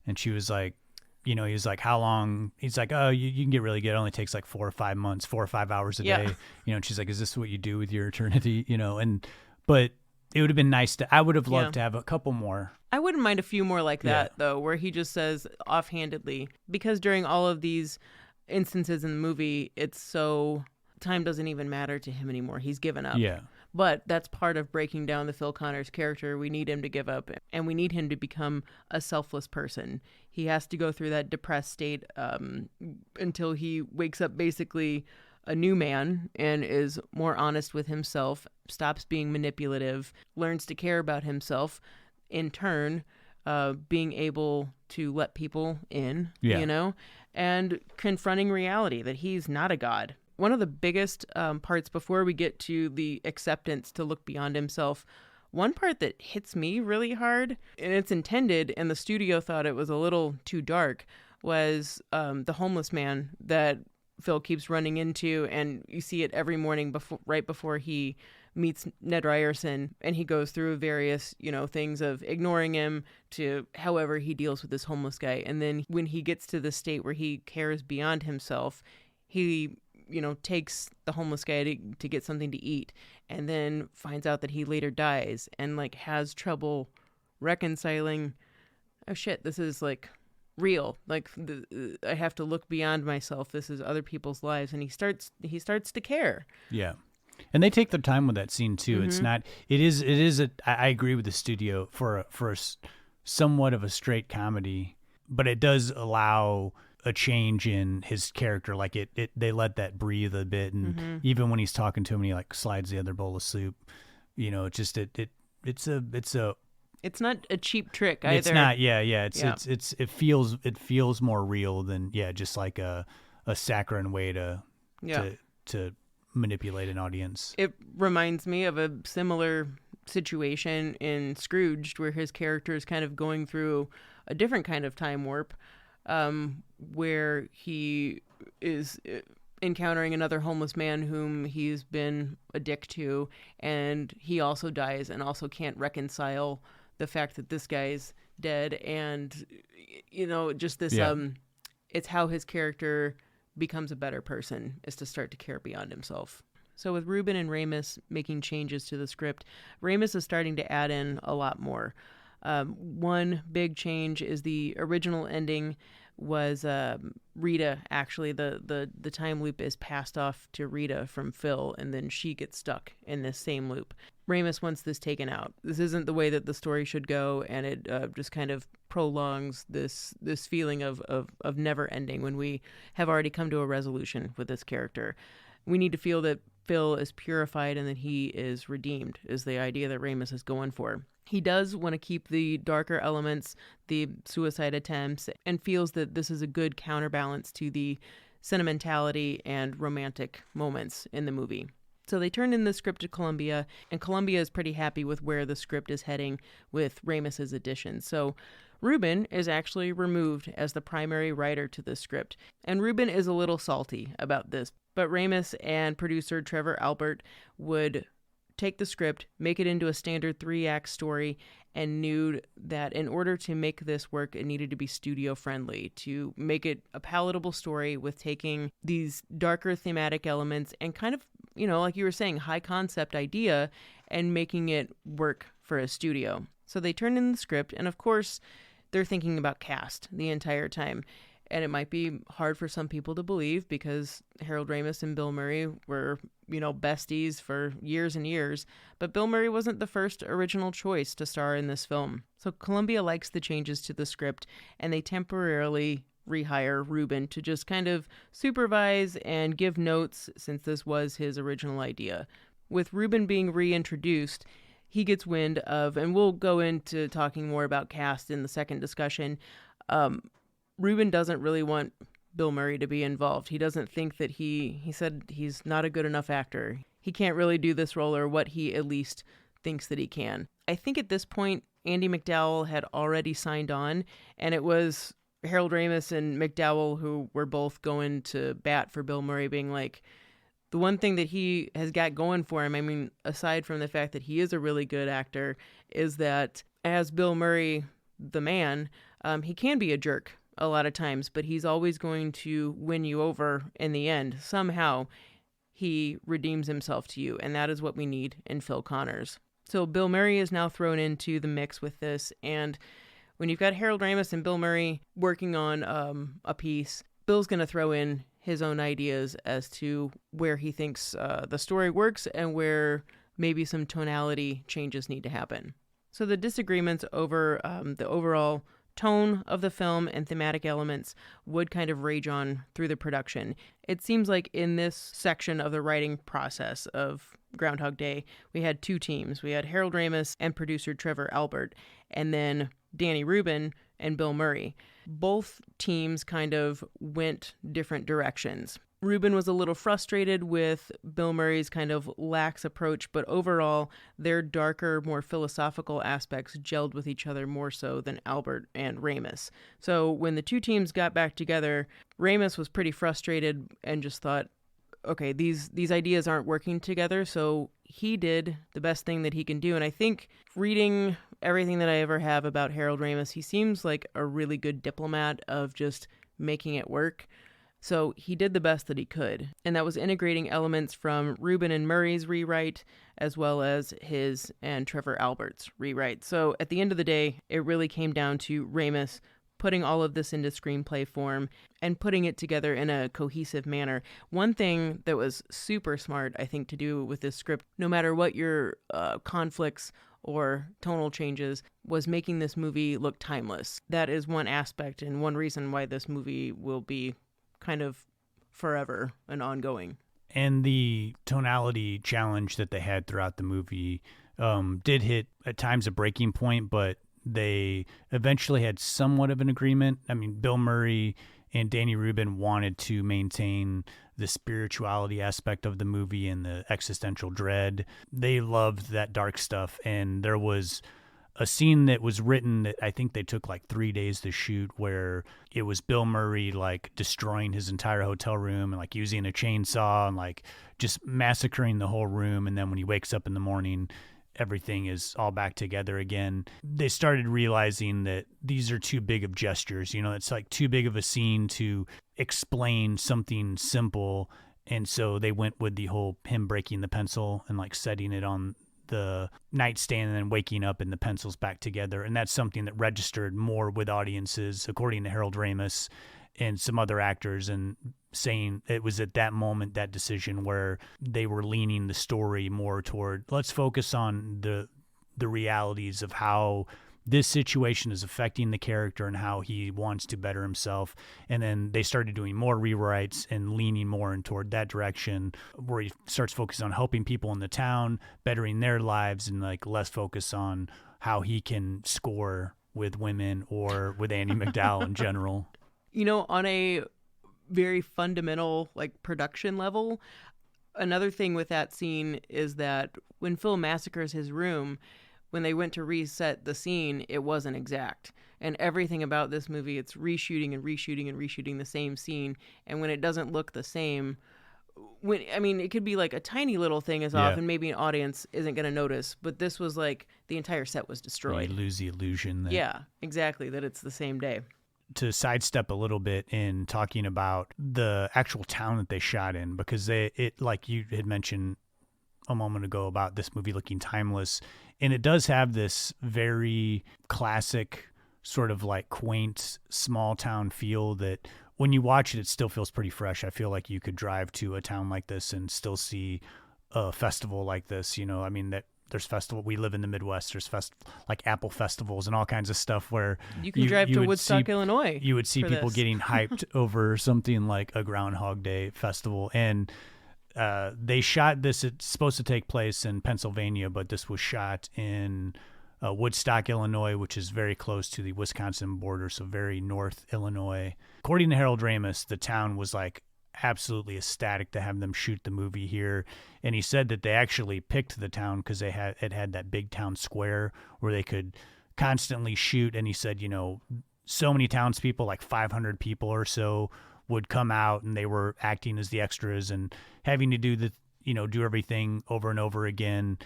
And she was like, he's like, how long? He's like, oh, you can get really good. It only takes like 4 or 5 months, 4 or 5 hours a day. And she's like, is this what you do with your eternity? But it would have been nice I would have loved to have a couple more. I wouldn't mind a few more like that, though, where he just says offhandedly, because during all of these instances in the movie, it's so time doesn't even matter to him anymore. He's given up. Yeah. But that's part of breaking down the Phil Connors character. We need him to give up, and we need him to become a selfless person. He has to go through that depressed state until he wakes up basically a new man and is more honest with himself, stops being manipulative, learns to care about himself, in turn being able to let people in, and confronting reality that he's not a god. One of the biggest parts before we get to the acceptance to look beyond himself, one part that hits me really hard, and it's intended, and the studio thought it was a little too dark, was the homeless man that Phil keeps running into, and you see it every morning right before he meets Ned Ryerson, and he goes through various, things of ignoring him to however he deals with this homeless guy. And then when he gets to the state where he cares beyond himself, he takes the homeless guy to get something to eat, and then finds out that he later dies and has trouble reconciling, oh shit, this is real. I have to look beyond myself. This is other people's lives. And he starts to care. Yeah. And they take their time with that scene too. It's not, I agree with the studio for a somewhat of a straight comedy, but it does allow a change in his character. They let that breathe a bit. And even when he's talking to him, he slides the other bowl of soup, it's not a cheap trick either. It's not. Yeah. It feels more real than, just like a saccharine way to manipulate an audience. It reminds me of a similar situation in Scrooged, where his character is kind of going through a different kind of time warp, where he is encountering another homeless man whom he's been a dick to, and he also dies and also can't reconcile the fact that this guy's dead. And just this it's how his character becomes a better person, is to start to care beyond himself. So with Rubin and Ramis making changes to the script, Ramis is starting to add in a lot more. One big change is the original ending was Rita. Actually, the time loop is passed off to Rita from Phil, and then she gets stuck in this same loop. Ramis wants this taken out. This isn't the way that the story should go, and it just kind of prolongs this feeling of never ending when we have already come to a resolution with this character. We need to feel that Phil is purified and that he is redeemed, is the idea that Ramis is going for. He does want to keep the darker elements, the suicide attempts, and feels that this is a good counterbalance to the sentimentality and romantic moments in the movie. So they turned in the script to Columbia, and Columbia is pretty happy with where the script is heading with Ramis's addition. So Rubin is actually removed as the primary writer to the script, and Rubin is a little salty about this. But Ramis and producer Trevor Albert would take the script, make it into a standard 3-act story, and knew that in order to make this work, it needed to be studio friendly, to make it a palatable story with taking these darker thematic elements and kind of, like you were saying, high concept idea and making it work for a studio. So they turned in the script, and of course, they're thinking about cast the entire time. And it might be hard for some people to believe because Harold Ramis and Bill Murray were, besties for years and years. But Bill Murray wasn't the first original choice to star in this film. So Columbia likes the changes to the script, and they temporarily rehire Rubin to just kind of supervise and give notes, since this was his original idea. With Rubin being reintroduced, he gets wind of, and we'll go into talking more about cast in the second discussion, Rubin doesn't really want Bill Murray to be involved. He doesn't think that he said he's not a good enough actor. He can't really do this role, or what he at least thinks that he can. I think at this point, Andy McDowell had already signed on, and it was Harold Ramis and McDowell who were both going to bat for Bill Murray, being like, the one thing that he has got going for him, I mean, aside from the fact that he is a really good actor, is that as Bill Murray, the man, he can be a jerk a lot of times, but he's always going to win you over in the end. Somehow he redeems himself to you, and that is what we need in Phil Connors. So Bill Murray is now thrown into the mix with this, and when you've got Harold Ramis and Bill Murray working on a piece, Bill's going to throw in his own ideas as to where he thinks the story works and where maybe some tonality changes need to happen. So the disagreements over the overall tone of the film and thematic elements would kind of rage on through the production. It seems like in this section of the writing process of Groundhog Day, we had two teams. We had Harold Ramis and producer Trevor Albert, and then Danny Rubin and Bill Murray. Both teams kind of went different directions. Rubin was a little frustrated with Bill Murray's kind of lax approach, but overall, their darker, more philosophical aspects gelled with each other more so than Albert and Ramis. So when the two teams got back together, Ramis was pretty frustrated and just thought, okay, these ideas aren't working together, so he did the best thing that he can do. And I think reading everything that I ever have about Harold Ramis, he seems like a really good diplomat of just making it work. So he did the best that he could, and that was integrating elements from Rubin and Murray's rewrite as well as his and Trevor Albert's rewrite. So at the end of the day, it really came down to Ramis putting all of this into screenplay form and putting it together in a cohesive manner. One thing that was super smart, I think, to do with this script, no matter what your conflicts or tonal changes, was making this movie look timeless. That is one aspect and one reason why this movie will be kind of forever and ongoing. And the tonality challenge that they had throughout the movie did hit at times a breaking point, but they eventually had somewhat of an agreement. I mean, Bill Murray and Danny Rubin wanted to maintain the spirituality aspect of the movie and the existential dread. They loved that dark stuff, and there was a scene that was written that I think they took like 3 days to shoot, where it was Bill Murray like destroying his entire hotel room and like using a chainsaw and like just massacring the whole room. And then when he wakes up in the morning, everything is all back together again. They started realizing that these are too big of gestures. You know, it's like too big of a scene to explain something simple. And so they went with the whole him breaking the pencil and like setting it on the nightstand and then waking up and the pencil's back together. And that's something that registered more with audiences, according to Harold Ramis and some other actors, and saying it was at that moment, that decision, where they were leaning the story more toward, let's focus on the realities of how this situation is affecting the character and how he wants to better himself. And then they started doing more rewrites and leaning more in toward that direction, where he starts focusing on helping people in the town, bettering their lives, and like less focus on how he can score with women or with Andy McDowell in general. You know, on a very fundamental like production level, another thing with that scene is that when Phil massacres his room, when they went to reset the scene, it wasn't exact. And everything about this movie, it's reshooting and reshooting and reshooting the same scene. And when it doesn't look the same, it could be like a tiny little thing is off and maybe an audience isn't going to notice. But this was like the entire set was destroyed. You lose the illusion. That... Yeah, exactly, that it's the same day. To sidestep a little bit in talking about the actual town that they shot in, because it like you had mentioned a moment ago about this movie looking timeless, and it does have this very classic sort of like quaint small town feel that when you watch it, it still feels pretty fresh. I feel like you could drive to a town like this and still see a festival like this. You know, I mean, that there's festival. We live in the Midwest. There's like apple festivals and all kinds of stuff where you can drive to Woodstock, Illinois. You would see people getting hyped over something like a Groundhog Day festival. And they shot this. It's supposed to take place in Pennsylvania, but this was shot in Woodstock, Illinois, which is very close to the Wisconsin border, so very north Illinois. According to Harold Ramis, the town was like absolutely ecstatic to have them shoot the movie here. And he said that they actually picked the town because it had that big town square where they could constantly shoot. And he said, you know, so many townspeople, like 500 people or so, would come out, and they were acting as the extras and having to do everything over and over again,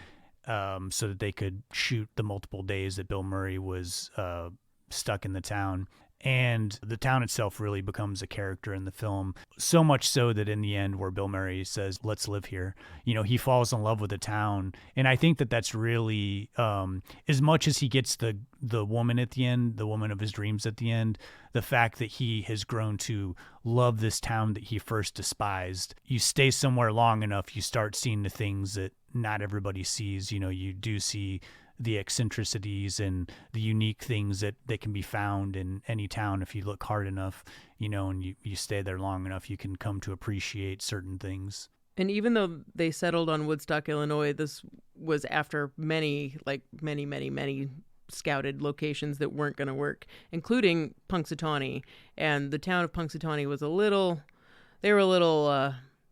so that they could shoot the multiple days that Bill Murray was stuck in the town. And the town itself really becomes a character in the film, so much so that in the end where Bill Murray says, let's live here, he falls in love with the town. And I think that that's really, as much as he gets the woman at the end, the woman of his dreams at the end, the fact that he has grown to love this town that he first despised. You stay somewhere long enough, you start seeing the things that not everybody sees. You do see the eccentricities and the unique things that can be found in any town if you look hard enough, and you stay there long enough, you can come to appreciate certain things. And even though they settled on Woodstock, Illinois, this was after many scouted locations that weren't going to work, including Punxsutawney. And the town of Punxsutawney was a little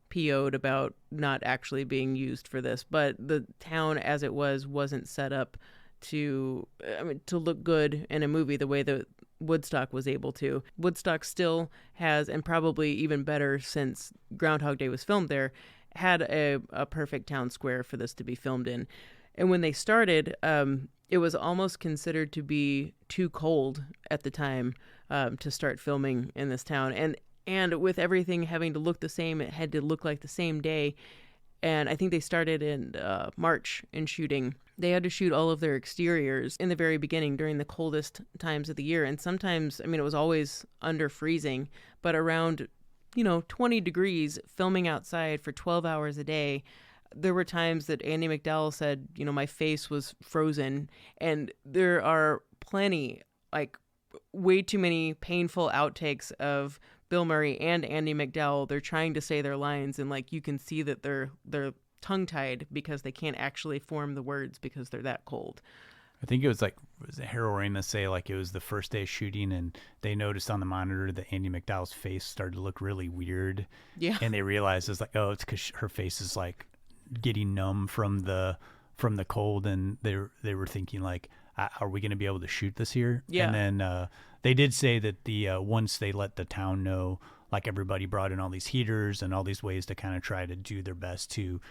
PO'd about not actually being used for this, but the town as it wasn't set up to look good in a movie the way that Woodstock was able to. Woodstock still has, and probably even better since Groundhog Day was filmed there, had a perfect town square for this to be filmed in. And when they started, it was almost considered to be too cold at the time to start filming in this town. And with everything having to look the same, it had to look like the same day. And I think they started in March in shooting. They had to shoot all of their exteriors in the very beginning during the coldest times of the year. And sometimes, it was always under freezing, but around, 20 degrees, filming outside for 12 hours a day. There were times that Andie MacDowell said, my face was frozen. And there are plenty, way too many painful outtakes of Bill Murray and Andie MacDowell. They're trying to say their lines, and you can see that they're tongue-tied because they can't actually form the words because they're that cold. I think it was Harold Ramis say it was the first day of shooting, and they noticed on the monitor that Andie MacDowell's face started to look really weird. Yeah, and they realized it's it's because her face is getting numb from the cold, and they were thinking are we going to be able to shoot this here? Yeah. And then they did say that once they let the town know, everybody brought in all these heaters and all these ways to kind of try to do their best to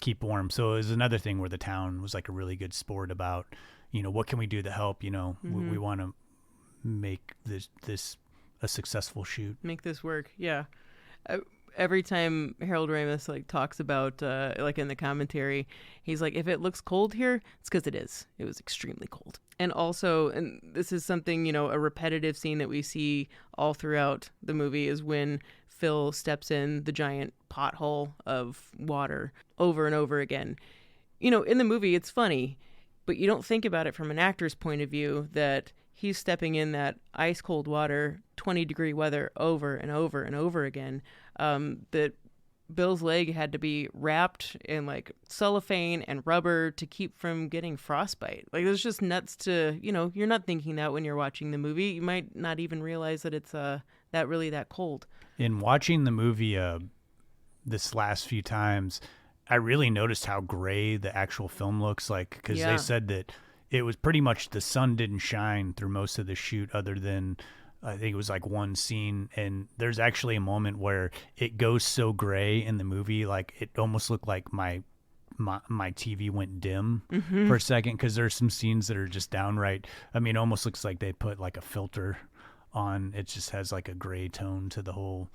keep warm. So it was another thing where the town was a really good sport about, what can we do to help? Mm-hmm. we want to make this a successful shoot. Make this work. Yeah. Every time Harold Ramis talks about in the commentary, he's if it looks cold here, it's because it is. It was extremely cold. And also, and this is something, a repetitive scene that we see all throughout the movie is when Phil steps in the giant pothole of water over and over again. In the movie, it's funny, but you don't think about it from an actor's point of view that he's stepping in that ice cold water, 20-degree weather over and over and over again. That Bill's leg had to be wrapped in cellophane and rubber to keep from getting frostbite. It's just nuts to, you're not thinking that when you're watching the movie. You might not even realize that it's that cold. In watching the movie this last few times, I really noticed how gray the actual film looks because they said that it was pretty much the sun didn't shine through most of the shoot other than I think it was one scene, and there's actually a moment where it goes so gray in the movie, it almost looked like my TV went dim for a second, because there's some scenes that are just downright, it almost looks like they put a filter on. It just has a gray tone to the whole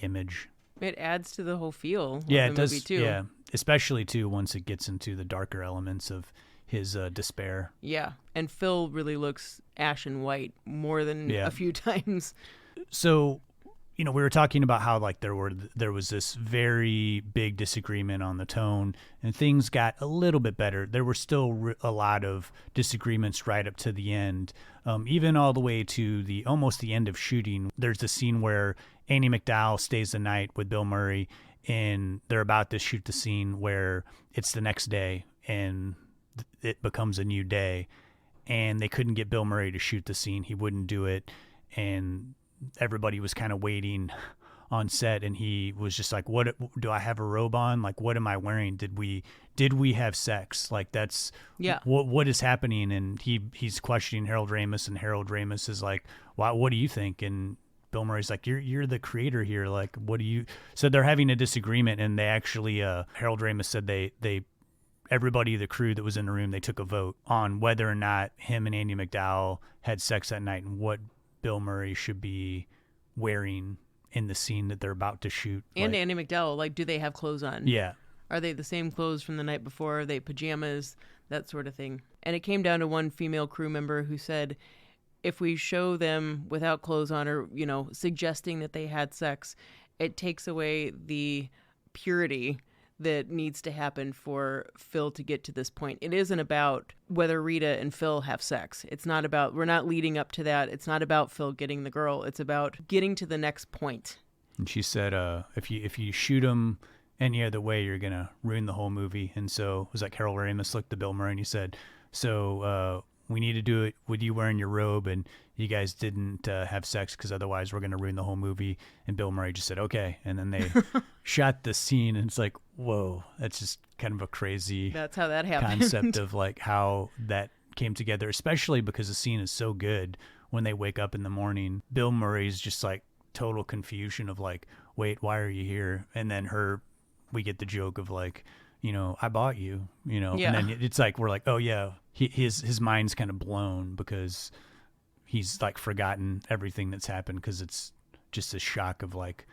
image. It adds to the whole feel of the movie too. Yeah, especially too once it gets into the darker elements of his despair. Yeah, and Phil really looks ashen white more than a few times. So, we were talking about how there was this very big disagreement on the tone, and things got a little bit better. There were still a lot of disagreements right up to the end, even all the way to almost the end of shooting. There's a scene where Andie MacDowell stays the night with Bill Murray, and they're about to shoot the scene where it's the next day, and it becomes a new day, and they couldn't get Bill Murray to shoot the scene. He wouldn't do it, and everybody was kind of waiting on set, and he was just what do I have a robe on? What am I wearing? Did we have sex? That's what is happening? And he's questioning Harold Ramis, and Harold Ramis is what do you think? And Bill Murray's you're the creator here, what do you? So they're having a disagreement, and they actually Harold Ramis said they everybody, the crew that was in the room, they took a vote on whether or not him and Andie MacDowell had sex that night, and what Bill Murray should be wearing in the scene that they're about to shoot. And like, Andy McDowell, like, do they have clothes on? Yeah. Are they the same clothes from the night before? Are they pajamas? That sort of thing. And it came down to one female crew member who said, if we show them without clothes on or, you know, suggesting that they had sex, it takes away the purity that needs to happen for Phil to get to this point. It isn't about whether Rita and Phil have sex. It's not about, we're not leading up to that. It's not about Phil getting the girl. It's about getting to the next point. And she said, if you shoot him any other way, you're going to ruin the whole movie. And so it was like Harold Ramis looked at Bill Murray and he said, so we need to do it with you wearing your robe, and you guys didn't have sex because otherwise we're going to ruin the whole movie. And Bill Murray just said, okay. And then they shot the scene, and it's like, whoa, that's just kind of a crazy That's how that happened. concept of like how that came together, especially because the scene is so good when they wake up in the morning. Bill Murray's just like total confusion of like, wait, why are you here? And then we get the joke of like, you know, I bought you, you know, Yeah. and then it's like, we're like, oh yeah, his mind's kind of blown because he's like forgotten everything that's happened because it's just a shock of like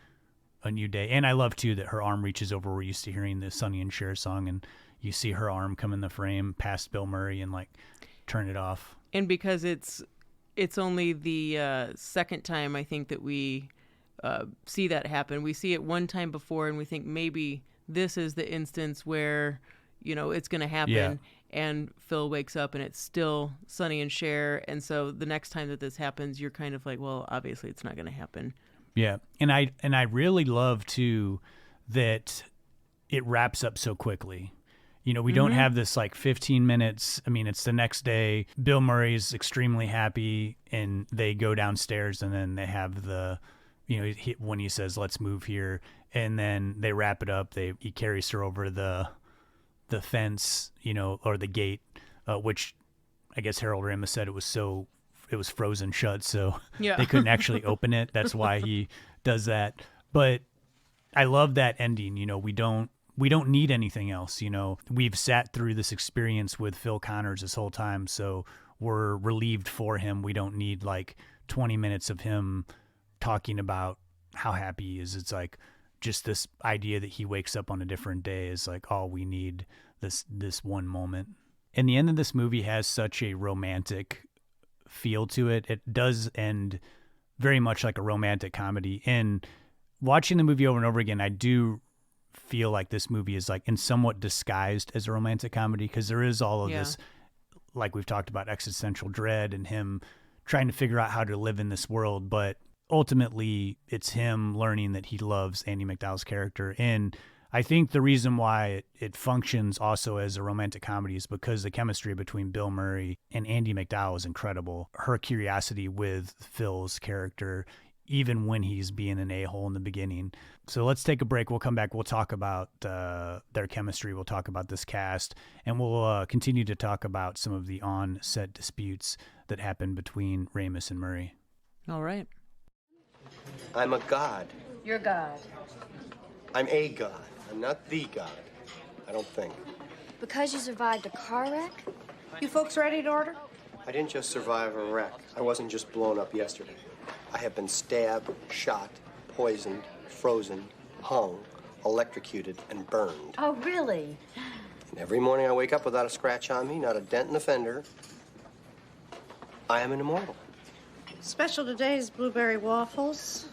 a new day. And I love too that her arm reaches over. We're used to hearing the Sonny and Cher song, and you see her arm come in the frame past Bill Murray and like turn it off. And because it's only the second time I think that we see that happen. We see it one time before, and we think maybe this is the instance where, you know, it's going to happen. Yeah. And Phil wakes up and it's still Sonny and Cher. And so the next time that this happens, you're kind of like, well, obviously it's not going to happen. Yeah. And I really love too that it wraps up so quickly. You know, we don't have this like 15 minutes. I mean, it's the next day. Bill Murray's extremely happy, and they go downstairs, and then they have the, you know, when he says, let's move here, and then they wrap it up. He carries her over the fence, you know, or the gate, which I guess Harold Ramis said it was frozen shut, so Yeah. they couldn't actually open it. That's why he does that. But I love that ending. You know, we don't need anything else. You know, we've sat through this experience with Phil Connors this whole time, so we're relieved for him. We don't need like 20 minutes of him talking about how happy he is. It's like just this idea that he wakes up on a different day is like all we need, this one moment. And the end of this movie has such a romantic feel to it. It does end very much like a romantic comedy. And watching the movie over and over again, I do feel like this movie is like in somewhat disguised as a romantic comedy, because there is all of this, like we've talked about, existential dread and him trying to figure out how to live in this world. But ultimately it's him learning that he loves Andie MacDowell's character. And I think the reason why it functions also as a romantic comedy is because the chemistry between Bill Murray and Andie MacDowell is incredible. Her curiosity with Phil's character, even when he's being an a-hole in the beginning. So let's take a break. We'll come back. We'll talk about their chemistry. We'll talk about this cast, and we'll continue to talk about some of the on-set disputes that happened between Ramis and Murray. All right. I'm a god. You're God. I'm a god. I'm not the god. I don't think. Because you survived a car wreck? You folks ready to order? I didn't just survive a wreck. I wasn't just blown up yesterday. I have been stabbed, shot, poisoned, frozen, hung, electrocuted, and burned. Oh, really? And every morning I wake up without a scratch on me, not a dent in the fender. I am an immortal. Special today is blueberry waffles.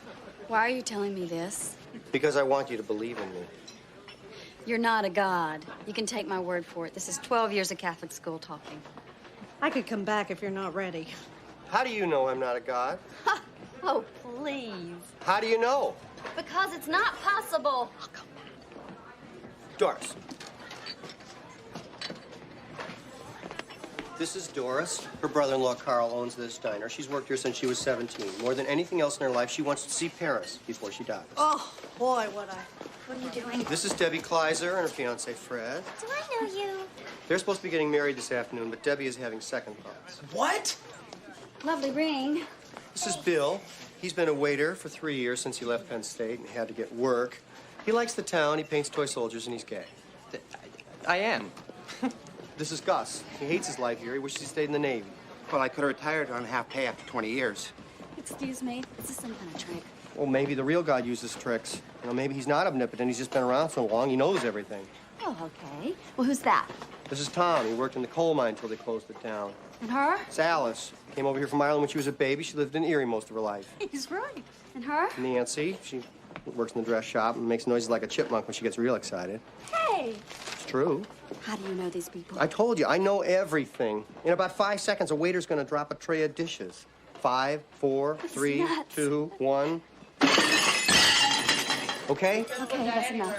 Why are you telling me this? Because I want you to believe in me. You're not a god. You can take my word for it. This is 12 years of Catholic school talking. I could come back if you're not ready. How do you know I'm not a god? Oh, please. How do you know? Because it's not possible. Doris. This is Doris. Her brother-in-law, Carl, owns this diner. She's worked here since she was 17. More than anything else in her life, she wants to see Paris before she dies. Oh, boy, what What are you doing? This is Debbie Kleiser and her fiancé, Fred. Do I know you? They're supposed to be getting married this afternoon, but Debbie is having second thoughts. What? Lovely ring. This is Bill. He's been a waiter for 3 years since he left Penn State and had to get work. He likes the town, he paints toy soldiers, and he's gay. I am. This is Gus. He hates his life here. He wishes he stayed in the Navy. Well, I could have retired on half pay after 20 years. Excuse me, this is some kind of trick. Well, maybe the real God uses tricks. Maybe he's not omnipotent. He's just been around so long, he knows everything. Oh, okay. Well, who's that? This is Tom. He worked in the coal mine until they closed it down. And her? It's Alice. Came over here from Ireland when she was a baby. She lived in Erie most of her life. He's right. And her? Nancy. She works in the dress shop and makes noises like a chipmunk when she gets real excited. Hey! It's true. How do you know these people? I told you, I know everything. In about 5 seconds, a waiter's gonna drop a tray of dishes. 5, 4, 3, 2, 1. Okay? Okay, that's enough.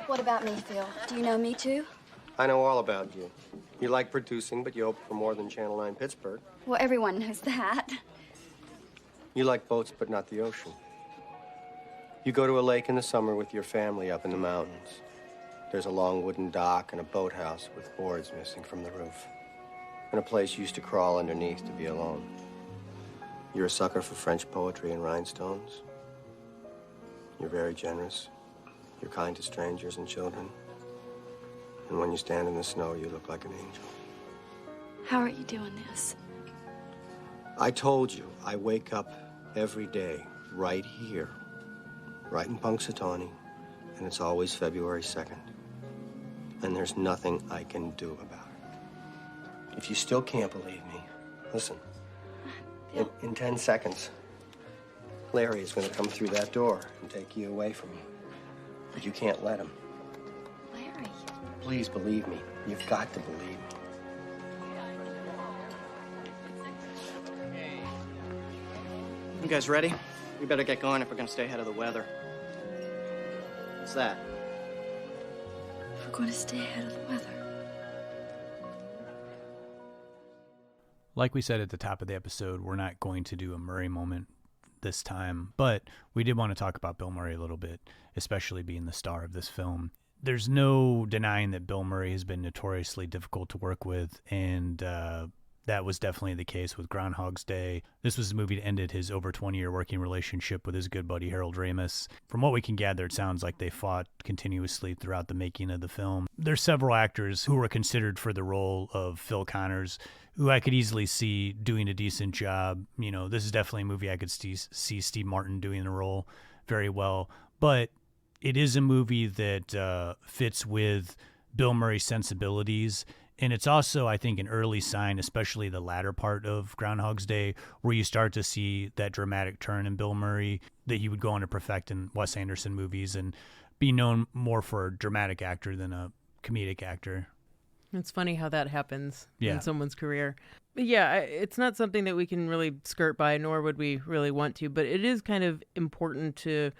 What about me, Phil? Do you know me too? I know all about you. You like producing, but you hope for more than Channel 9 Pittsburgh. Well, everyone knows that. You like boats, but not the ocean. You go to a lake in the summer with your family up in the mountains. There's a long wooden dock and a boathouse with boards missing from the roof. And a place you used to crawl underneath to be alone. You're a sucker for French poetry and rhinestones. You're very generous. You're kind to strangers and children. And when you stand in the snow, you look like an angel. How are you doing this? I told you, I wake up every day right here, right in Punxsutawney, and it's always February 2nd. And there's nothing I can do about it. If you still can't believe me, listen. In 10 seconds, Larry is going to come through that door and take you away from me. But you can't let him. Larry. Please believe me. You've got to believe me. You guys ready? We better get going if we're gonna stay ahead of the weather. What's that? We're going to stay ahead of the weather. Like we said at the top of the episode, we're not going to do a Murray moment this time, but we did want to talk about Bill Murray a little bit, especially being the star of this film. There's no denying that Bill Murray has been notoriously difficult to work with, and that was definitely the case with Groundhog's Day. This was the movie that ended his over 20-year working relationship with his good buddy Harold Ramis. From what we can gather, it sounds like they fought continuously throughout the making of the film. There's several actors who were considered for the role of Phil Connors, who I could easily see doing a decent job. This is definitely a movie I could see Steve Martin doing the role very well. But it is a movie that fits with Bill Murray's sensibilities. And it's also, I think, an early sign, especially the latter part of Groundhog's Day, where you start to see that dramatic turn in Bill Murray that he would go on to perfect in Wes Anderson movies and be known more for a dramatic actor than a comedic actor. It's funny how that happens Yeah. in someone's career. But yeah, it's not something that we can really skirt by, nor would we really want to, but it is kind of important to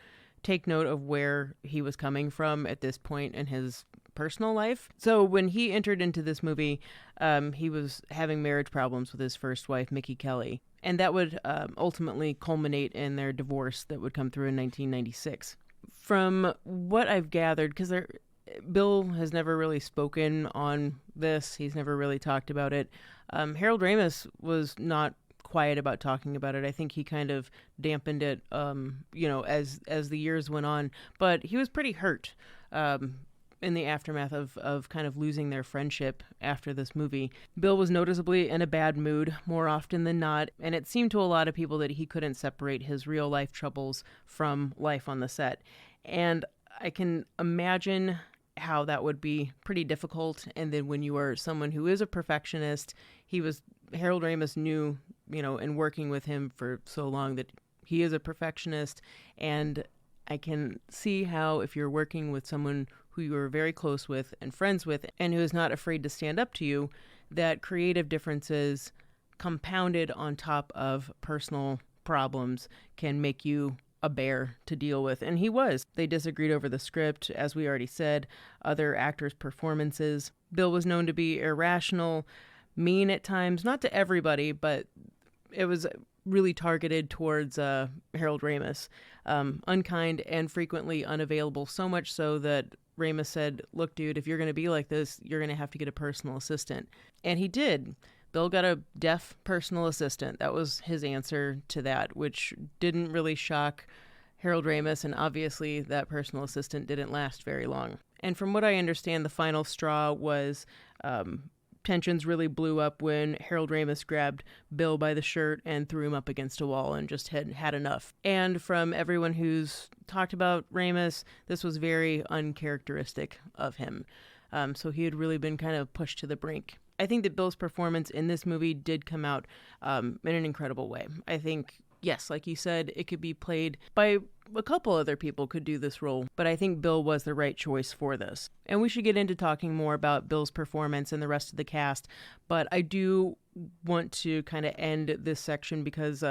take note of where he was coming from at this point in his personal life. So when he entered into this movie, he was having marriage problems with his first wife, Mickey Kelly. And that would ultimately culminate in their divorce that would come through in 1996. From what I've gathered, because Bill has never really spoken on this, he's never really talked about it. Harold Ramis was not quiet about talking about it. I think he kind of dampened it, as the years went on. But he was pretty hurt in the aftermath of kind of losing their friendship after this movie. Bill was noticeably in a bad mood more often than not, and it seemed to a lot of people that he couldn't separate his real life troubles from life on the set. And I can imagine how that would be pretty difficult. And then when you are someone who is a perfectionist, Harold Ramis knew, in working with him for so long, that he is a perfectionist. And I can see how if you're working with someone who you are very close with and friends with and who is not afraid to stand up to you, that creative differences compounded on top of personal problems can make you a bear to deal with. And he was. They disagreed over the script, as we already said, other actors' performances. Bill was known to be irrational, mean at times, not to everybody, but it was really targeted towards Harold Ramis. Unkind and frequently unavailable, so much so that Ramis said, "Look, dude, if you're going to be like this, you're going to have to get a personal assistant." And he did. Bill got a deaf personal assistant. That was his answer to that, which didn't really shock Harold Ramis, and obviously that personal assistant didn't last very long. And from what I understand, the final straw was tensions really blew up when Harold Ramis grabbed Bill by the shirt and threw him up against a wall and just had enough. And from everyone who's talked about Ramis, this was very uncharacteristic of him. So he had really been kind of pushed to the brink. I think that Bill's performance in this movie did come out in an incredible way. I think, yes, like you said, it could be played by a couple other people could do this role, but I think Bill was the right choice for this. And we should get into talking more about Bill's performance and the rest of the cast, but I do want to kind of end this section because,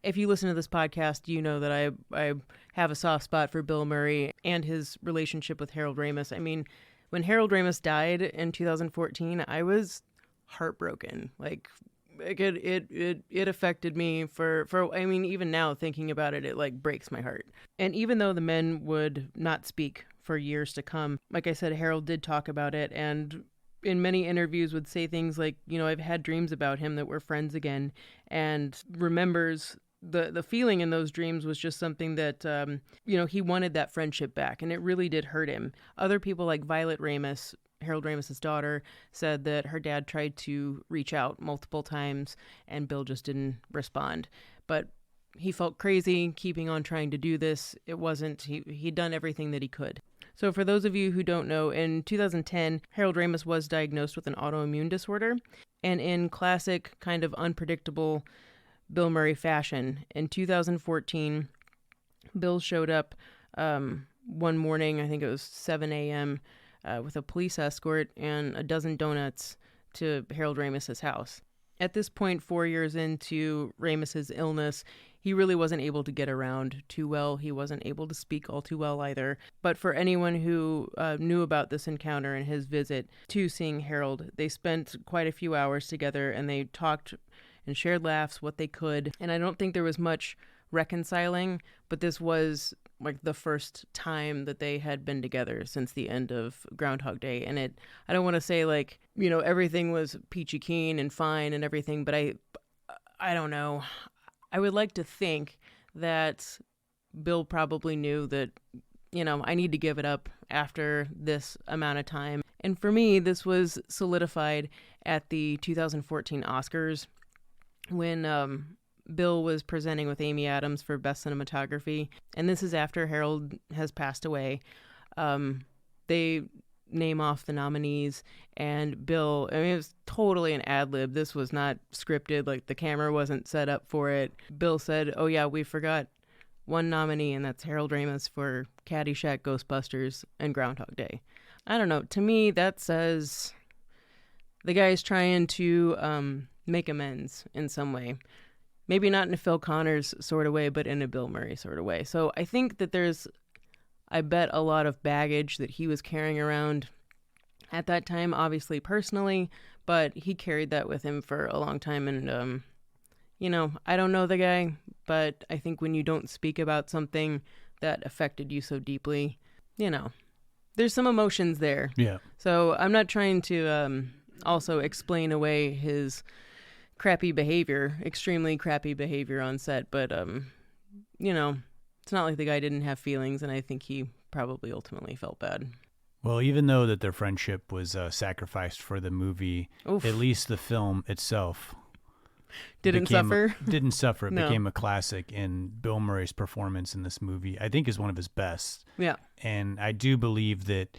if you listen to this podcast, you know that I have a soft spot for Bill Murray and his relationship with Harold Ramis. I mean, when Harold Ramis died in 2014, I was heartbroken. It affected me for even now thinking about it, it breaks my heart. And even though the men would not speak for years to come, like I said, Harold did talk about it, and in many interviews would say things like, I've had dreams about him that we're friends again, and remembers the feeling in those dreams was just something that, he wanted that friendship back, and it really did hurt him. Other people like Violet Ramis, Harold Ramis' daughter, said that her dad tried to reach out multiple times and Bill just didn't respond. But he felt crazy keeping on trying to do this. It wasn't, he'd done everything that he could. So for those of you who don't know, in 2010, Harold Ramis was diagnosed with an autoimmune disorder. And in classic kind of unpredictable Bill Murray fashion, in 2014, Bill showed up one morning, I think it was 7 a.m., with a police escort and a dozen donuts to Harold Ramis' house. At this point, 4 years into Ramis' illness, he really wasn't able to get around too well. He wasn't able to speak all too well either. But for anyone who knew about this encounter and his visit to seeing Harold, they spent quite a few hours together and they talked and shared laughs, what they could. And I don't think there was much reconciling, but this was the first time that they had been together since the end of Groundhog Day. And I don't want to say everything was peachy keen and fine and everything, but I don't know. I would like to think that Bill probably knew that, I need to give it up after this amount of time. And for me, this was solidified at the 2014 Oscars when Bill was presenting with Amy Adams for Best Cinematography, and this is after Harold has passed away. They name off the nominees, and Bill, it was totally an ad-lib. This was not scripted, the camera wasn't set up for it. Bill said, "Oh yeah, we forgot one nominee, and that's Harold Ramis for Caddyshack, Ghostbusters, and Groundhog Day." I don't know. To me, that says the guy's trying to make amends in some way. Maybe not in a Phil Connors sort of way, but in a Bill Murray sort of way. So I think that there's, I bet, a lot of baggage that he was carrying around at that time, obviously personally, but he carried that with him for a long time. And, I don't know the guy, but I think when you don't speak about something that affected you so deeply, there's some emotions there. Yeah. So I'm not trying to also explain away his crappy behavior, extremely crappy behavior on set, but it's not like the guy didn't have feelings, and I think he probably ultimately felt bad. Well, even though that their friendship was sacrificed for the movie, at least the film itself didn't suffer. It no. Became a classic, and Bill Murray's performance in this movie, I think, is one of his best. Yeah. And I do believe that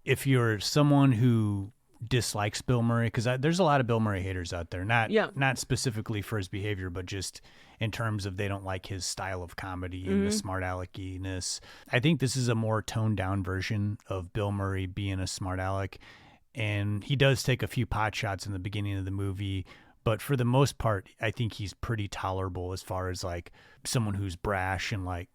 if you're someone who dislikes Bill Murray, because there's a lot of Bill Murray haters out there, not specifically for his behavior, but just in terms of they don't like his style of comedy and the smart aleckiness. I think this is a more toned down version of Bill Murray being a smart aleck, and he does take a few pot shots in the beginning of the movie, but for the most part, I think he's pretty tolerable as far as someone who's brash and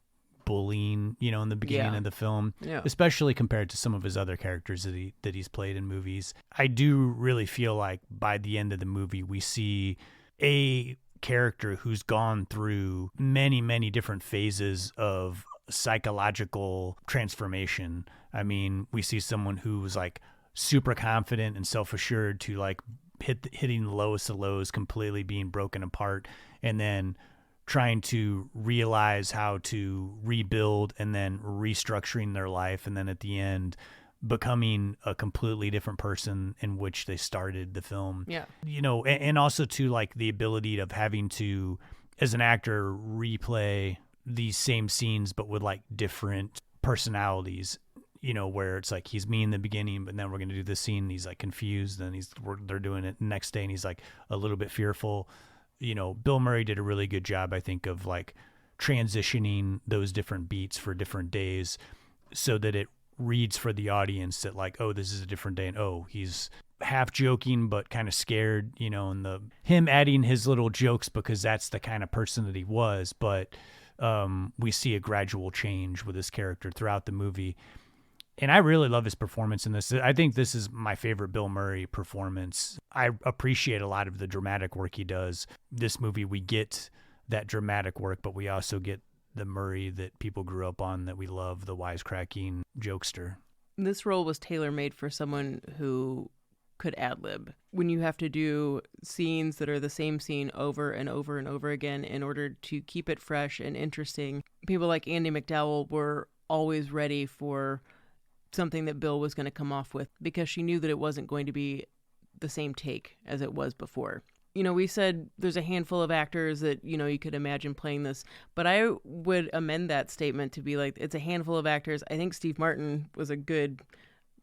bullying, in the beginning of the film, especially compared to some of his other characters that he's played in movies. I do really feel like by the end of the movie, we see a character who's gone through many, many different phases of psychological transformation. I mean, we see someone who's super confident and self-assured to hitting the lowest of lows, completely being broken apart, and then trying to realize how to rebuild and then restructuring their life. And then at the end, becoming a completely different person in which they started the film. Yeah. And also to like the ability of having to, as an actor, replay these same scenes, but with like different personalities, where it's like he's me in the beginning, but then we're going to do this scene. And he's like confused, and they're doing it the next day, and he's like a little bit fearful. Bill Murray did a really good job, I think, of like transitioning those different beats for different days so that it reads for the audience that like, oh, this is a different day, and oh, he's half joking but kind of scared, and him adding his little jokes because that's the kind of person that he was. But we see a gradual change with his character throughout the movie. And I really love his performance in this. I think this is my favorite Bill Murray performance. I appreciate a lot of the dramatic work he does. This movie, we get that dramatic work, but we also get the Murray that people grew up on, that we love, the wisecracking jokester. This role was tailor-made for someone who could ad-lib. When you have to do scenes that are the same scene over and over and over again in order to keep it fresh and interesting, people like Andie MacDowell were always ready for something that Bill was going to come off with, because she knew that it wasn't going to be the same take as it was before. We said there's a handful of actors that, you could imagine playing this, but I would amend that statement to be like, it's a handful of actors. I think Steve Martin was a good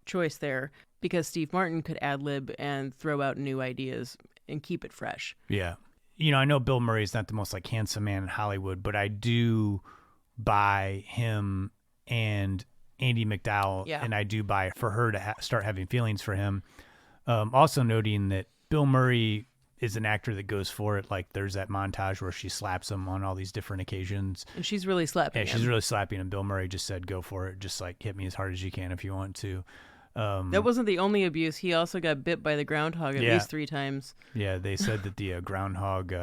choice there, because Steve Martin could ad-lib and throw out new ideas and keep it fresh. Yeah. I know Bill Murray is not the most like handsome man in Hollywood, but I do buy him and Andie MacDowell, and I do buy for her to start having feelings for him. Also noting that Bill Murray is an actor that goes for it. Like there's that montage where she slaps him on all these different occasions. And she's really slapping him. She's really slapping him. Bill Murray just said, go for it. Just like hit me as hard as you can if you want to. That wasn't the only abuse. He also got bit by the groundhog at least 3 times. Yeah, they said that the groundhog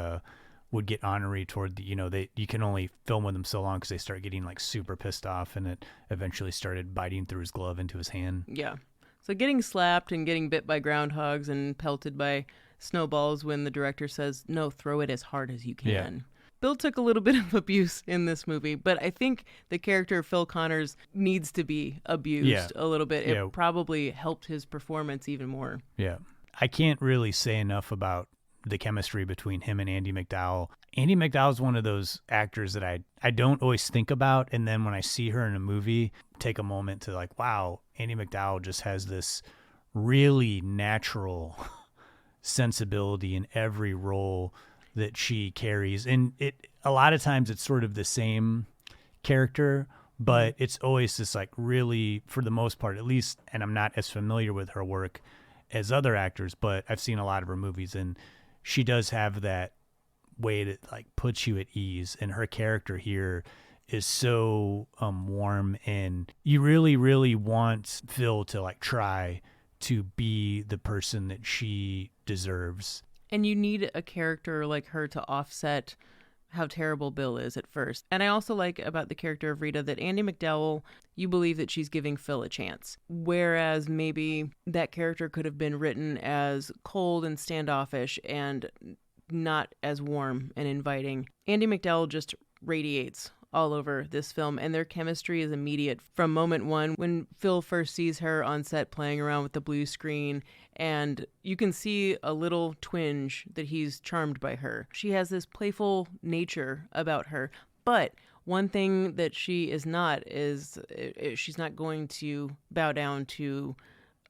would get ornery toward the, you can only film with them so long because they start getting like super pissed off, and it eventually started biting through his glove into his hand. Yeah. So getting slapped and getting bit by groundhogs and pelted by snowballs when the director says, no, throw it as hard as you can. Yeah. Bill took a little bit of abuse in this movie, but I think the character of Phil Connors needs to be abused a little bit. It probably helped his performance even more. Yeah. I can't really say enough about the chemistry between him and Andie MacDowell. Andie MacDowell is one of those actors that I don't always think about, and then when I see her in a movie, take a moment to like, wow, Andie MacDowell just has this really natural sensibility in every role that she carries. And a lot of times it's sort of the same character, but it's always this like really, for the most part at least, and I'm not as familiar with her work as other actors, but I've seen a lot of her movies, and she does have that way that like puts you at ease. And her character here is so warm, and you really, really want Phil to like try to be the person that she deserves. And you need a character like her to offset how terrible Bill is at first. And I also like about the character of Rita that Andie MacDowell, you believe that she's giving Phil a chance. Whereas maybe that character could have been written as cold and standoffish and not as warm and inviting. Andie MacDowell just radiates all over this film, and their chemistry is immediate from moment one when Phil first sees her on set playing around with the blue screen, and you can see a little twinge that he's charmed by her. She has this playful nature about her, but one thing that she is not is she's not going to bow down to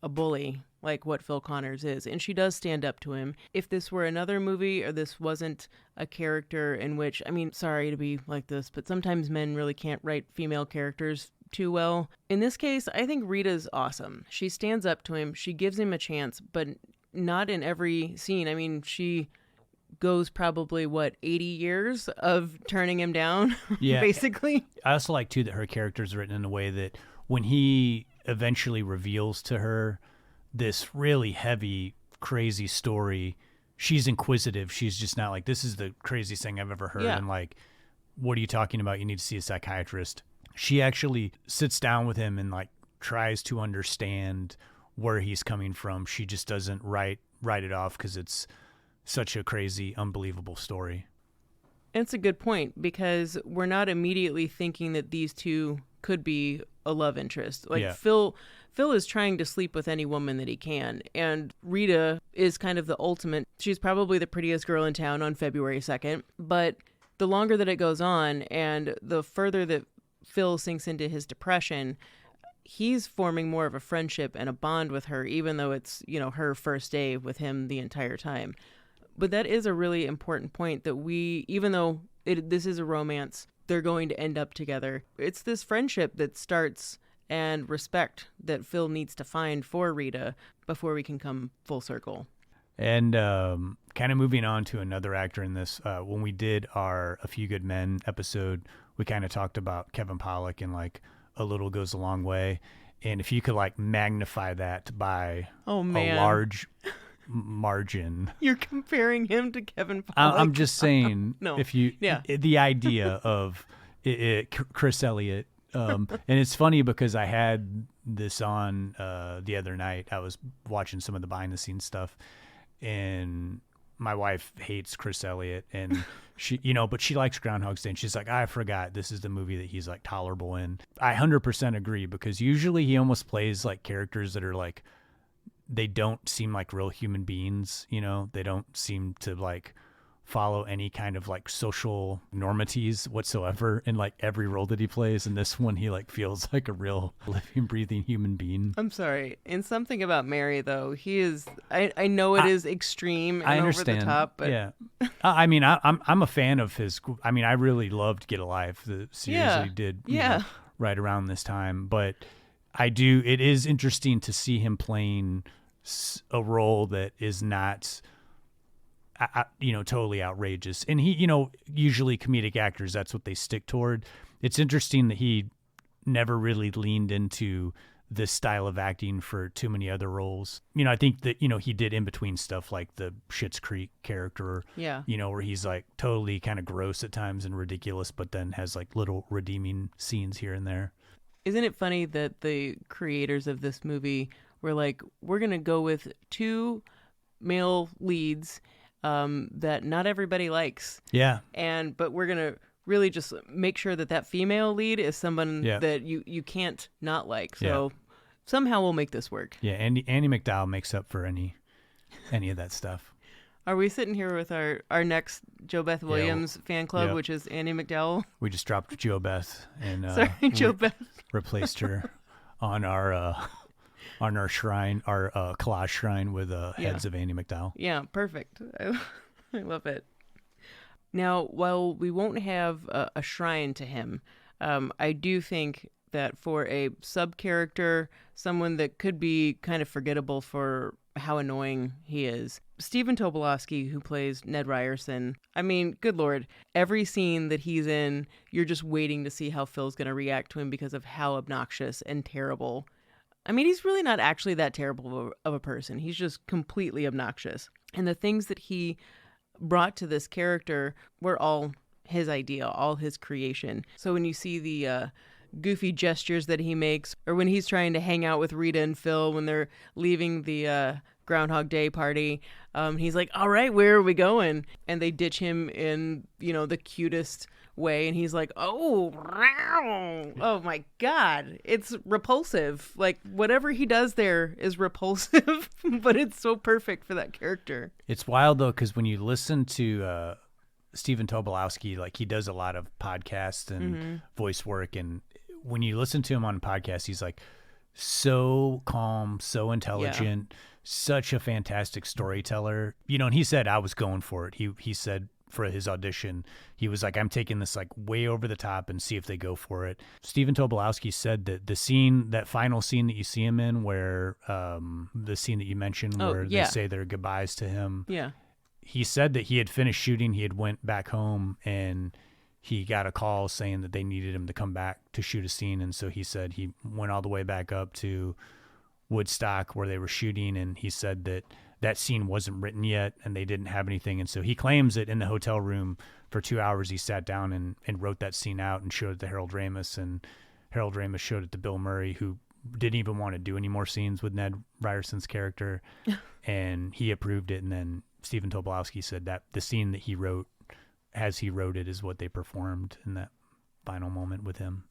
a bully like what Phil Connors is, and she does stand up to him. If this were another movie, or this wasn't a character in which, I mean, sorry to be like this, but sometimes men really can't write female characters too well. In this case, I think Rita's awesome. She stands up to him, she gives him a chance, but not in every scene. I mean, she goes probably, 80 years of turning him down, basically. I also like, too, that her character is written in a way that when he eventually reveals to her this really heavy, crazy story, she's inquisitive. She's just not like, this is the craziest thing I've ever heard. Yeah. And like, what are you talking about? You need to see a psychiatrist. She actually sits down with him and like tries to understand where he's coming from. She just doesn't write it off because it's such a crazy, unbelievable story. It's a good point, because we're not immediately thinking that these two could be a love interest. Like, yeah. Phil Phil is trying to sleep with any woman that he can, and Rita is kind of the ultimate. She's probably the prettiest girl in town on February 2nd, but the longer that it goes on and the further that Phil sinks into his depression, he's forming more of a friendship and a bond with her, even though it's, her first day with him the entire time. But that is a really important point, that even though this is a romance, they're going to end up together. It's this friendship that starts and respect that Phil needs to find for Rita before we can come full circle. And kind of moving on to another actor in this, when we did our A Few Good Men episode, we kind of talked about Kevin Pollak and like a little goes a long way. And if you could like magnify that by a large margin. You're comparing him to Kevin Pollak. I'm just saying, no. If you, the idea of Chris Elliott, and it's funny because I had this on the other night. I was watching some of the behind the scenes stuff, and my wife hates Chris Elliott, and she, but she likes Groundhog Day, and she's like, I forgot this is the movie that he's like tolerable in. I 100% agree, because usually he almost plays like characters that are like, they don't seem like real human beings, they don't seem to like follow any kind of like social normities whatsoever in like every role that he plays. And this one, he like feels like a real living, breathing human being. I'm sorry. In Something About Mary, though, he is, I know it is extreme and I understand. over the top, but yeah. I mean, I'm a fan of his. I mean, I really loved Get a Life, the series that he did right around this time. But it is interesting to see him playing a role that is not, totally outrageous. And he, usually comedic actors, that's what they stick toward. It's interesting that he never really leaned into this style of acting for too many other roles. I think that, he did in between stuff like the Schitt's Creek character, where he's like totally kind of gross at times and ridiculous, but then has like little redeeming scenes here and there. Isn't it funny that the creators of this movie were like, we're going to go with 2 male leads that not everybody likes. Yeah. But we're going to really just make sure that female lead is someone that you can't not like. So somehow we'll make this work. Yeah, Andy McDowell makes up for any of that stuff. Are we sitting here with our next Jo Beth Williams fan club, which is Andy McDowell? We just dropped Jo Beth and Jo Beth replaced her on our shrine, our collage shrine with heads of Andy McDowell. Yeah, perfect. I love it. Now, while we won't have a shrine to him, I do think that for a sub-character, someone that could be kind of forgettable for how annoying he is, Stephen Tobolowsky, who plays Ned Ryerson, I mean, good Lord, every scene that he's in, you're just waiting to see how Phil's going to react to him because of how obnoxious and terrible. I mean, he's really not actually that terrible of a person. He's just completely obnoxious. And the things that he brought to this character were all his idea, all his creation. So when you see the goofy gestures that he makes, or when he's trying to hang out with Rita and Phil when they're leaving the Groundhog Day party, he's like, all right, where are we going? And they ditch him in, the cutest way, and he's like, oh my God, it's repulsive. Like, whatever he does there is repulsive, but it's so perfect for that character. It's wild though, because when you listen to Stephen Tobolowsky, like he does a lot of podcasts and voice work, and when you listen to him on podcasts, he's like so calm, so intelligent, such a fantastic storyteller. And he said, I was going for it. He said for his audition, he was like, I'm taking this like way over the top and see if they go for it. Stephen Tobolowsky said that the scene, that final scene that you see him in, where the scene that you mentioned where they say their goodbyes to him. Yeah. He said that he had finished shooting, he had went back home, and he got a call saying that they needed him to come back to shoot a scene. And so he said he went all the way back up to Woodstock where they were shooting, and he said that scene wasn't written yet and they didn't have anything. And so he claims that in the hotel room for 2 hours he sat down and wrote that scene out and showed it to Harold Ramis, and Harold Ramis showed it to Bill Murray, who didn't even want to do any more scenes with Ned Ryerson's character, and he approved it. And then Stephen Tobolowsky said that the scene that he wrote as he wrote it is what they performed in that final moment with him.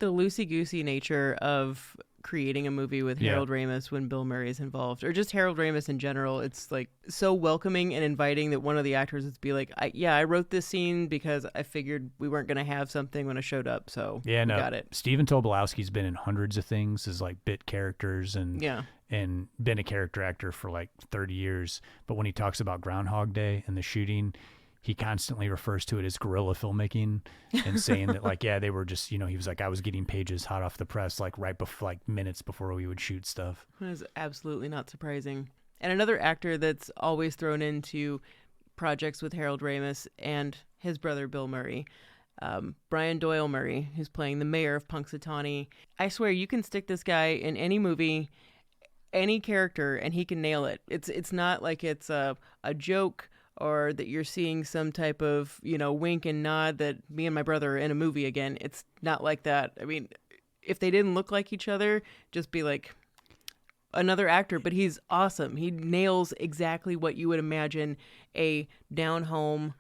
The loosey-goosey nature of creating a movie with Harold Ramis when Bill Murray is involved, or just Harold Ramis in general, it's like so welcoming and inviting that one of the actors would be like, I wrote this scene because I figured we weren't going to have something when I showed up, so we got it. Stephen Tobolowsky's been in hundreds of things as like bit characters and been a character actor for like 30 years. But when he talks about Groundhog Day and the shooting, he constantly refers to it as guerrilla filmmaking and saying that like, they were just, he was like, I was getting pages hot off the press, like right before, like minutes before we would shoot stuff. That is absolutely not surprising. And another actor that's always thrown into projects with Harold Ramis and his brother, Bill Murray, Brian Doyle Murray, who's playing the mayor of Punxsutawney. I swear you can stick this guy in any movie, any character, and he can nail it. It's not like it's a joke, or that you're seeing some type of, wink and nod that me and my brother are in a movie again. It's not like that. I mean, if they didn't look like each other, just be like another actor, but he's awesome. He nails exactly what you would imagine a down-home,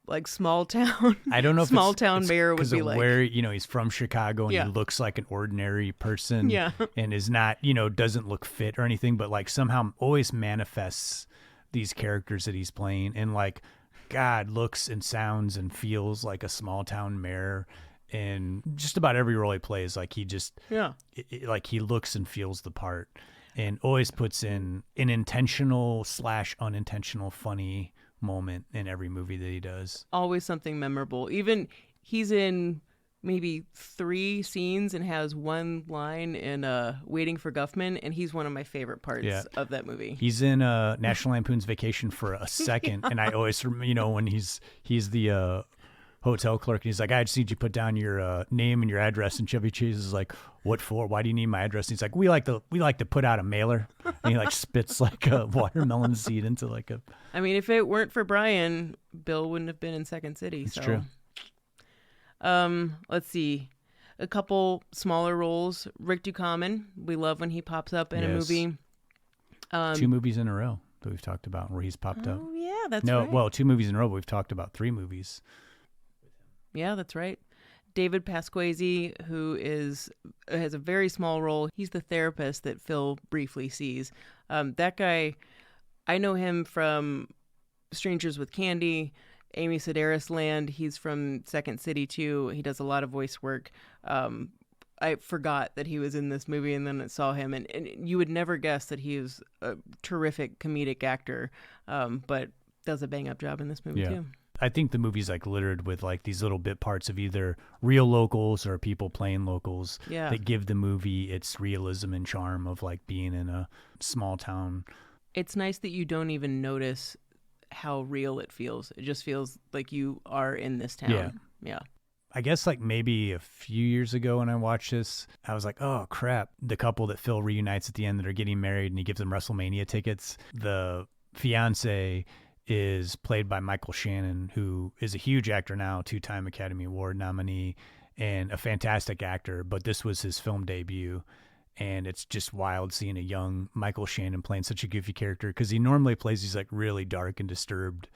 like small town, I don't know if small town mayor would be like. Where, he's from Chicago and he looks like an ordinary person and is not, doesn't look fit or anything, but like somehow always manifests these characters that he's playing, and like God looks and sounds and feels like a small town mayor, and just about every role he plays, like he just like he looks and feels the part, and always puts in an intentional / unintentional funny moment in every movie that he does. Always something memorable. Even he's in maybe 3 scenes and has one line in Waiting for Guffman, and he's one of my favorite parts of that movie. He's in National Lampoon's Vacation for a second, and I always, when he's the hotel clerk, and he's like, I just need you to put down your name and your address, and Chevy Chase is like, what for? Why do you need my address? And he's like, we like to put out a mailer, and he like spits like a watermelon seed into like a. I mean, if it weren't for Brian, Bill wouldn't have been in Second City. It's so. True. Let's see. A couple smaller roles. Rick Ducommun. We love when he pops up in a movie. 2 movies in a row that we've talked about where he's popped up. Oh, yeah, that's right. Well, 2 movies in a row, but we've talked about 3 movies. Yeah, that's right. David Pasquesi, who has a very small role. He's the therapist that Phil briefly sees. That guy, I know him from Strangers with Candy, Amy Sedaris Land. He's from Second City too. He does a lot of voice work. I forgot that he was in this movie, and then I saw him, and you would never guess that he is a terrific comedic actor, but does a bang-up job in this movie too. I think the movie's like littered with like these little bit parts of either real locals or people playing locals that give the movie its realism and charm of like being in a small town. It's nice that you don't even notice how real it feels. It just feels like you are in this town. Yeah. I guess like maybe a few years ago when I watched this, I was like, oh crap. The couple that Phil reunites at the end that are getting married and he gives them WrestleMania tickets. The fiance is played by Michael Shannon, who is a huge actor now, 2-time Academy Award nominee and a fantastic actor. But this was his film debut. And it's just wild seeing a young Michael Shannon playing such a goofy character, because he normally plays these like really dark and disturbed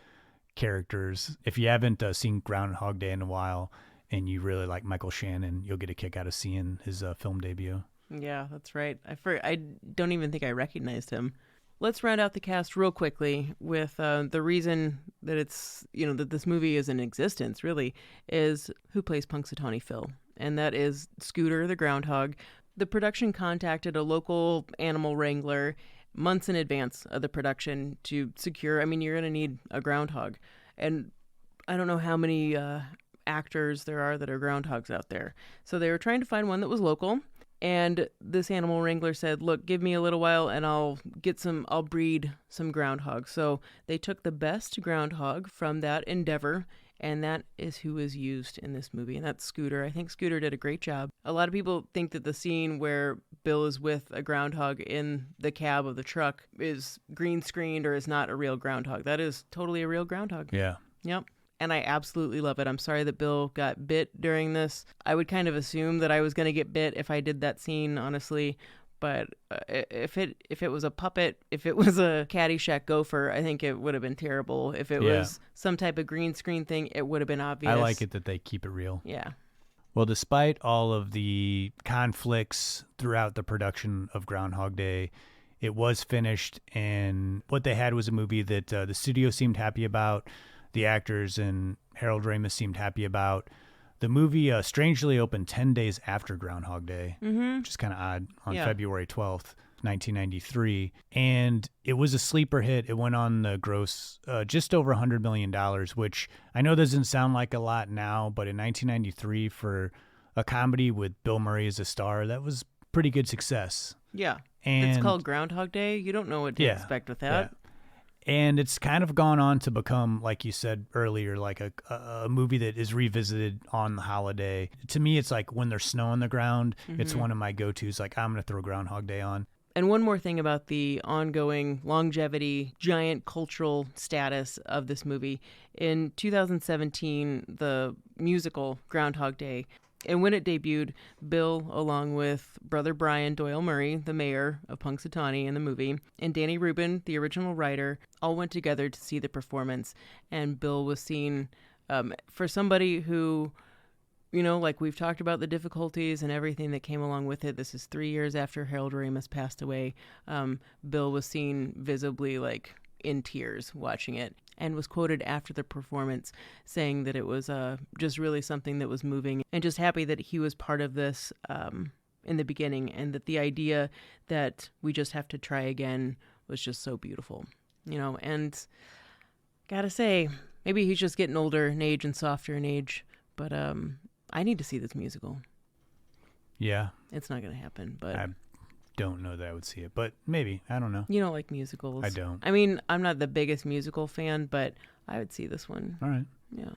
characters. If you haven't seen Groundhog Day in a while and you really like Michael Shannon, you'll get a kick out of seeing his film debut. Yeah, that's right. I don't even think I recognized him. Let's round out the cast real quickly with the reason that it's, that this movie is in existence, really, is who plays Punxsutawney Phil. And that is Scooter the Groundhog. The production contacted a local animal wrangler months in advance of the production to secure, you're going to need a groundhog. And I don't know how many actors there are that are groundhogs out there. So they were trying to find one that was local. And this animal wrangler said, look, give me a little while and I'll breed some groundhogs. So they took the best groundhog from that endeavor, and that is who is used in this movie. And that's Scooter. I think Scooter did a great job. A lot of people think that the scene where Bill is with a groundhog in the cab of the truck is green screened or is not a real groundhog. That is totally a real groundhog. Yeah. Yep. And I absolutely love it. I'm sorry that Bill got bit during this. I would kind of assume that I was going to get bit if I did that scene, honestly. But if it was a puppet, if it was a Caddyshack gopher, I think it would have been terrible. If it was some type of green screen thing, it would have been obvious. I like it that they keep it real. Yeah. Well, despite all of the conflicts throughout the production of Groundhog Day, it was finished, and what they had was a movie that the studio seemed happy about, the actors and Harold Ramis seemed happy about. The movie strangely opened 10 days after Groundhog Day, which is kind of odd, on February 12th, 1993. And it was a sleeper hit. It went on the gross just over $100 million, which I know doesn't sound like a lot now, but in 1993, for a comedy with Bill Murray as a star, that was pretty good success. Yeah. And it's called Groundhog Day. You don't know what to expect with that. Yeah. And it's kind of gone on to become, like you said earlier, like a movie that is revisited on the holiday. To me, it's like when there's snow on the ground, it's one of my go-tos. Like, I'm going to throw Groundhog Day on. And one more thing about the ongoing longevity, giant cultural status of this movie. In 2017, the musical Groundhog Day, and when it debuted, Bill, along with brother Brian Doyle Murray, the mayor of Punxsutawney in the movie, and Danny Rubin, the original writer, all went together to see the performance. And Bill was seen, for somebody who, you know, like we've talked about the difficulties and everything that came along with it. This is 3 years after Harold Ramis passed away. Bill was seen visibly, like, in tears watching it, and was quoted after the performance saying that it was just really something that was moving, and just happy that he was part of this in the beginning, and that the idea that we just have to try again was just so beautiful, you know. And gotta say, maybe he's just getting older in age and softer in age, but I need to see this musical. Yeah. It's not gonna happen, but I don't know that I would see it, but maybe. I don't know. You don't like musicals. I don't. I mean, I'm not the biggest musical fan, but I would see this one. All right. Yeah.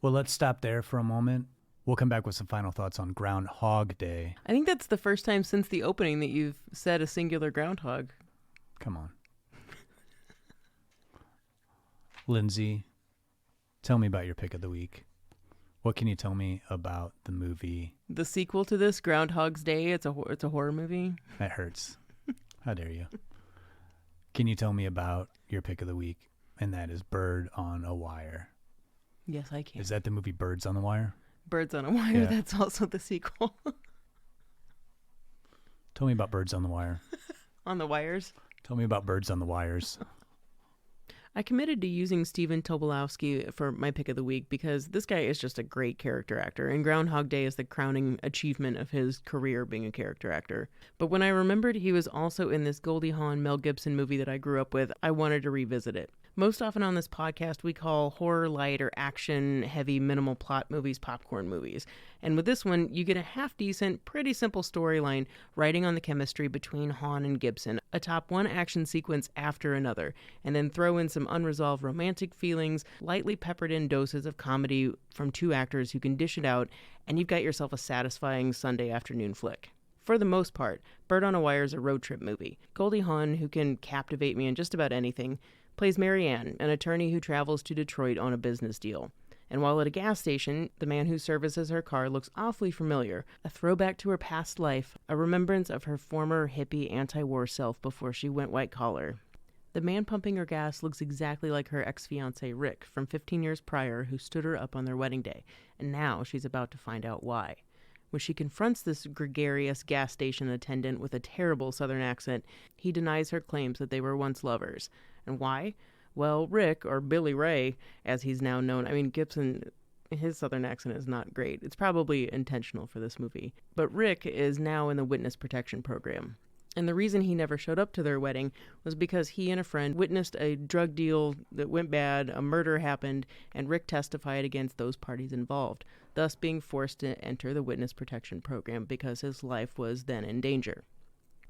Well, let's stop there for a moment. We'll come back with some final thoughts on Groundhog Day. I think that's the first time since the opening that you've said a singular groundhog. Come on. Lindsay, tell me about your pick of the week. What can you tell me about the movie? The sequel to this, Groundhog's Day. It's a horror movie. That hurts. How dare you? Can you tell me about your pick of the week? And that is Bird on a Wire. Yes, I can. Is that the movie Birds on the Wire? Birds on a Wire. Yeah. That's also the sequel. Tell me about Birds on the Wire. On the Wires? Tell me about Birds on the Wires. I committed to using Stephen Tobolowsky for my pick of the week because this guy is just a great character actor, and Groundhog Day is the crowning achievement of his career being a character actor. But when I remembered he was also in this Goldie Hawn Mel Gibson movie that I grew up with, I wanted to revisit it. Most often on this podcast, we call horror light or action heavy minimal plot movies popcorn movies. And with this one, you get a half-decent, pretty simple storyline riding on the chemistry between Hawn and Gibson, atop one action sequence after another, and then throw in some unresolved romantic feelings, lightly peppered in doses of comedy from two actors who can dish it out, and you've got yourself a satisfying Sunday afternoon flick. For the most part, Bird on a Wire is a road trip movie. Goldie Hawn, who can captivate me in just about anything, plays Mary Ann, an attorney who travels to Detroit on a business deal. And while at a gas station, the man who services her car looks awfully familiar, a throwback to her past life, a remembrance of her former hippie anti-war self before she went white-collar. The man pumping her gas looks exactly like her ex-fiancé Rick from 15 years prior, who stood her up on their wedding day, and now she's about to find out why. When she confronts this gregarious gas station attendant with a terrible southern accent, he denies her claims that they were once lovers. And why? Well, Rick, or Billy Ray, as he's now known, I mean, Gibson, his southern accent is not great. It's probably intentional for this movie. But Rick is now in the witness protection program. And the reason he never showed up to their wedding was because he and a friend witnessed a drug deal that went bad, a murder happened, and Rick testified against those parties involved, thus being forced to enter the witness protection program because his life was then in danger.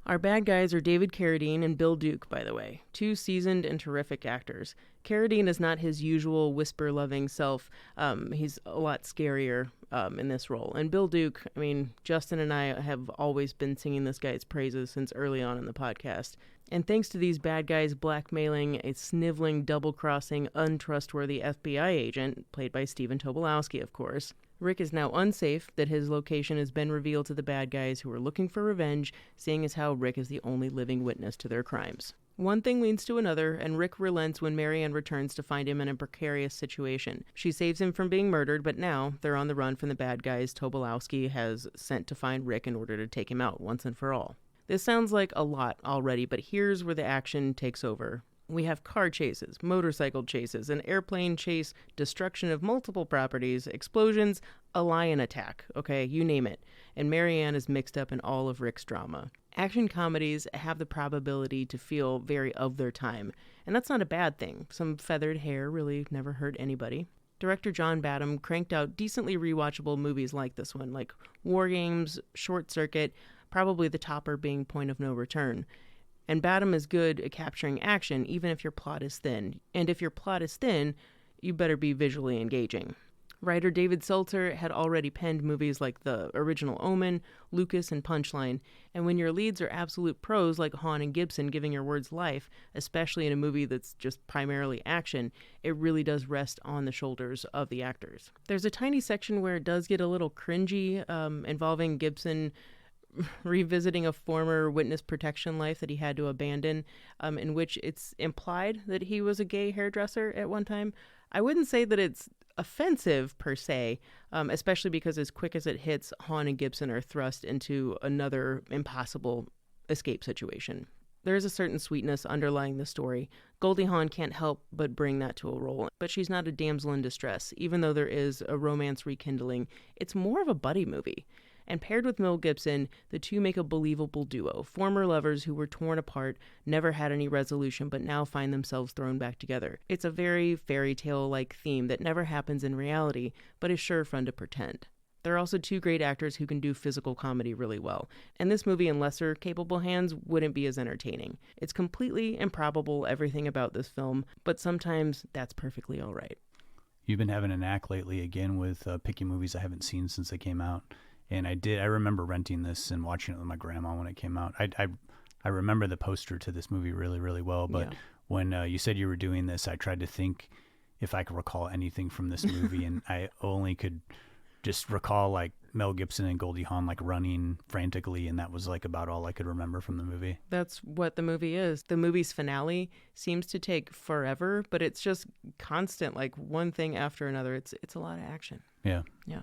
Our bad guys are David Carradine and Bill Duke, by the way, two seasoned and terrific actors. Carradine is not his usual whisper-loving self. He's a lot scarier in this role. And Bill Duke, I mean, Justin and I have always been singing this guy's praises since early on in the podcast. And thanks to these bad guys blackmailing a sniveling, double-crossing, untrustworthy FBI agent, played by Stephen Tobolowsky, of course, Rick is now unsafe that his location has been revealed to the bad guys who are looking for revenge, seeing as how Rick is the only living witness to their crimes. One thing leads to another, and Rick relents when Marianne returns to find him in a precarious situation. She saves him from being murdered, but now they're on the run from the bad guys Tobolowsky has sent to find Rick in order to take him out once and for all. This sounds like a lot already, but here's where the action takes over. We have car chases, motorcycle chases, an airplane chase, destruction of multiple properties, explosions, a lion attack, okay, you name it. And Marianne is mixed up in all of Rick's drama. Action comedies have the probability to feel very of their time, and that's not a bad thing. Some feathered hair really never hurt anybody. Director John Badham cranked out decently rewatchable movies like this one, like War Games, Short Circuit, probably the topper being Point of No Return. And Badham is good at capturing action, even if your plot is thin. And if your plot is thin, you better be visually engaging. Writer David Seltzer had already penned movies like the original Omen, Lucas, and Punchline, and when your leads are absolute pros like Hahn and Gibson giving your words life, especially in a movie that's just primarily action, it really does rest on the shoulders of the actors. There's a tiny section where it does get a little cringy, involving Gibson revisiting a former witness protection life that he had to abandon, in which it's implied that he was a gay hairdresser at one time. I wouldn't say that it's offensive per se, especially because as quick as it hits, Hahn and Gibson are thrust into another impossible escape situation. There is a certain sweetness underlying the story. Goldie Hawn can't help but bring that to a role, but she's not a damsel in distress. Even though there is a romance rekindling, it's more of a buddy movie. And paired with Mel Gibson, the two make a believable duo. Former lovers who were torn apart, never had any resolution, but now find themselves thrown back together. It's a very fairy tale-like theme that never happens in reality, but is sure fun to pretend. There are also two great actors who can do physical comedy really well, and this movie in lesser capable hands wouldn't be as entertaining. It's completely improbable, everything about this film, but sometimes that's perfectly all right. You've been having a knack lately, again, with picking movies I haven't seen since they came out. And I remember renting this and watching it with my grandma when it came out. I remember the poster to this movie really, really well. But when you said you were doing this, I tried to think if I could recall anything from this movie. And I only could just recall like Mel Gibson and Goldie Hawn like running frantically. And that was like about all I could remember from the movie. That's what the movie is. The movie's finale seems to take forever, but it's just constant, like one thing after another. It's a lot of action. Yeah. Yeah.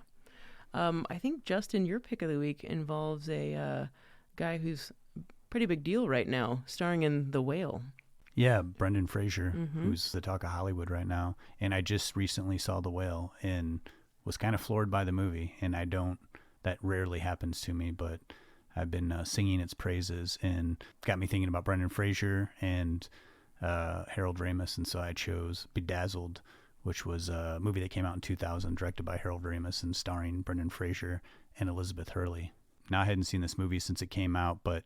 I think, Justin, your pick of the week involves a guy who's a pretty big deal right now, starring in The Whale. Yeah, Brendan Fraser, who's the talk of Hollywood right now. And I just recently saw The Whale and was kind of floored by the movie. And that rarely happens to me, but I've been singing its praises and got me thinking about Brendan Fraser and Harold Ramis. And so I chose Bedazzled, which was a movie that came out in 2000, directed by Harold Ramis and starring Brendan Fraser and Elizabeth Hurley. Now, I hadn't seen this movie since it came out, but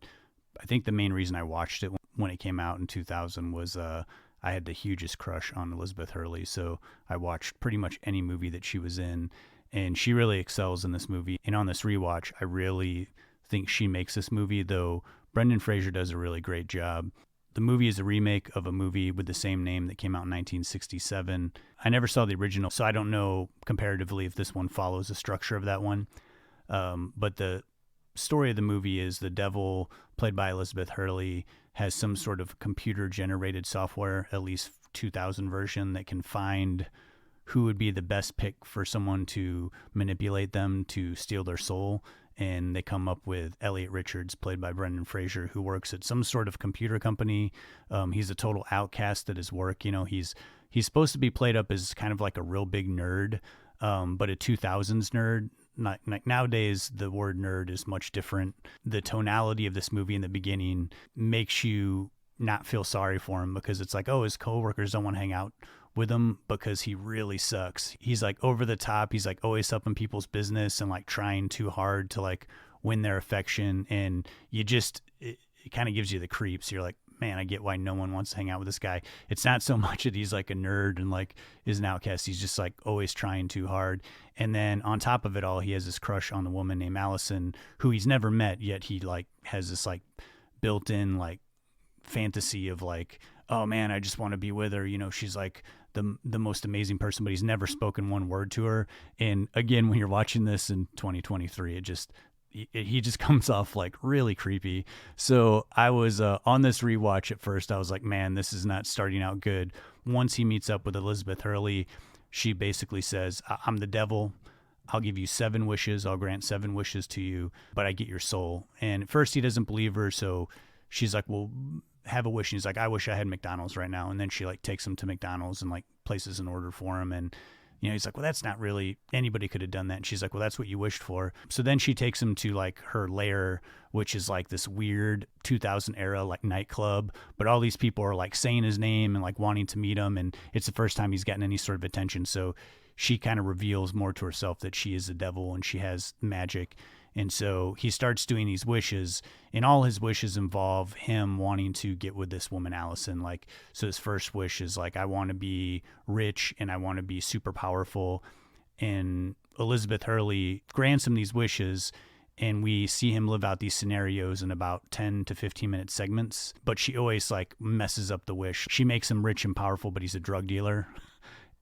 I think the main reason I watched it when it came out in 2000 was I had the hugest crush on Elizabeth Hurley, so I watched pretty much any movie that she was in, and she really excels in this movie. And on this rewatch, I really think she makes this movie, though Brendan Fraser does a really great job. The movie is a remake of a movie with the same name that came out in 1967. I never saw the original, so I don't know comparatively if this one follows the structure of that one. But the story of the movie is the devil, played by Elizabeth Hurley, has some sort of computer-generated software, at least 2000 version, that can find who would be the best pick for someone to manipulate them to steal their soul. And they come up with Elliot Richards, played by Brendan Fraser, who works at some sort of computer company. He's a total outcast at his work. You know, he's supposed to be played up as kind of like a real big nerd, but a 2000s nerd. Not like nowadays, the word nerd is much different. The tonality of this movie in the beginning makes you not feel sorry for him, because it's like, oh, his coworkers don't want to hang out with him because he really sucks. He's like over the top. He's like always up in people's business and like trying too hard to like win their affection. And it kind of gives you the creeps. You're like, man, I get why no one wants to hang out with this guy. It's not so much that he's like a nerd and like is an outcast. He's just like always trying too hard. And then on top of it all, he has this crush on the woman named Allison, who he's never met, yet he like has this like built-in like fantasy of like, oh man, I just want to be with her. You know, she's like the most amazing person, but he's never spoken one word to her. And again, when you're watching this in 2023, he just comes off like really creepy. So I was on this rewatch at first. I was like, man, this is not starting out good. Once he meets up with Elizabeth Hurley, she basically says, I'm the devil. I'll give you 7 wishes. I'll grant 7 wishes to you, but I get your soul. And at first he doesn't believe her. So she's like, well, have a wish. And he's like, I wish I had McDonald's right now. And then she like takes him to McDonald's and like places an order for him. And, you know, he's like, well, that's not really, anybody could have done that. And she's like, well, that's what you wished for. So then she takes him to like her lair, which is like this weird 2000 era like nightclub. But all these people are like saying his name and like wanting to meet him. And it's the first time he's gotten any sort of attention. So she kind of reveals more to herself that she is the devil and she has magic. And so he starts doing these wishes, and all his wishes involve him wanting to get with this woman, Allison. Like, so his first wish is like, I want to be rich and I want to be super powerful. And Elizabeth Hurley grants him these wishes, and we see him live out these scenarios in about 10 to 15 minute segments. But she always like messes up the wish. She makes him rich and powerful, but he's a drug dealer.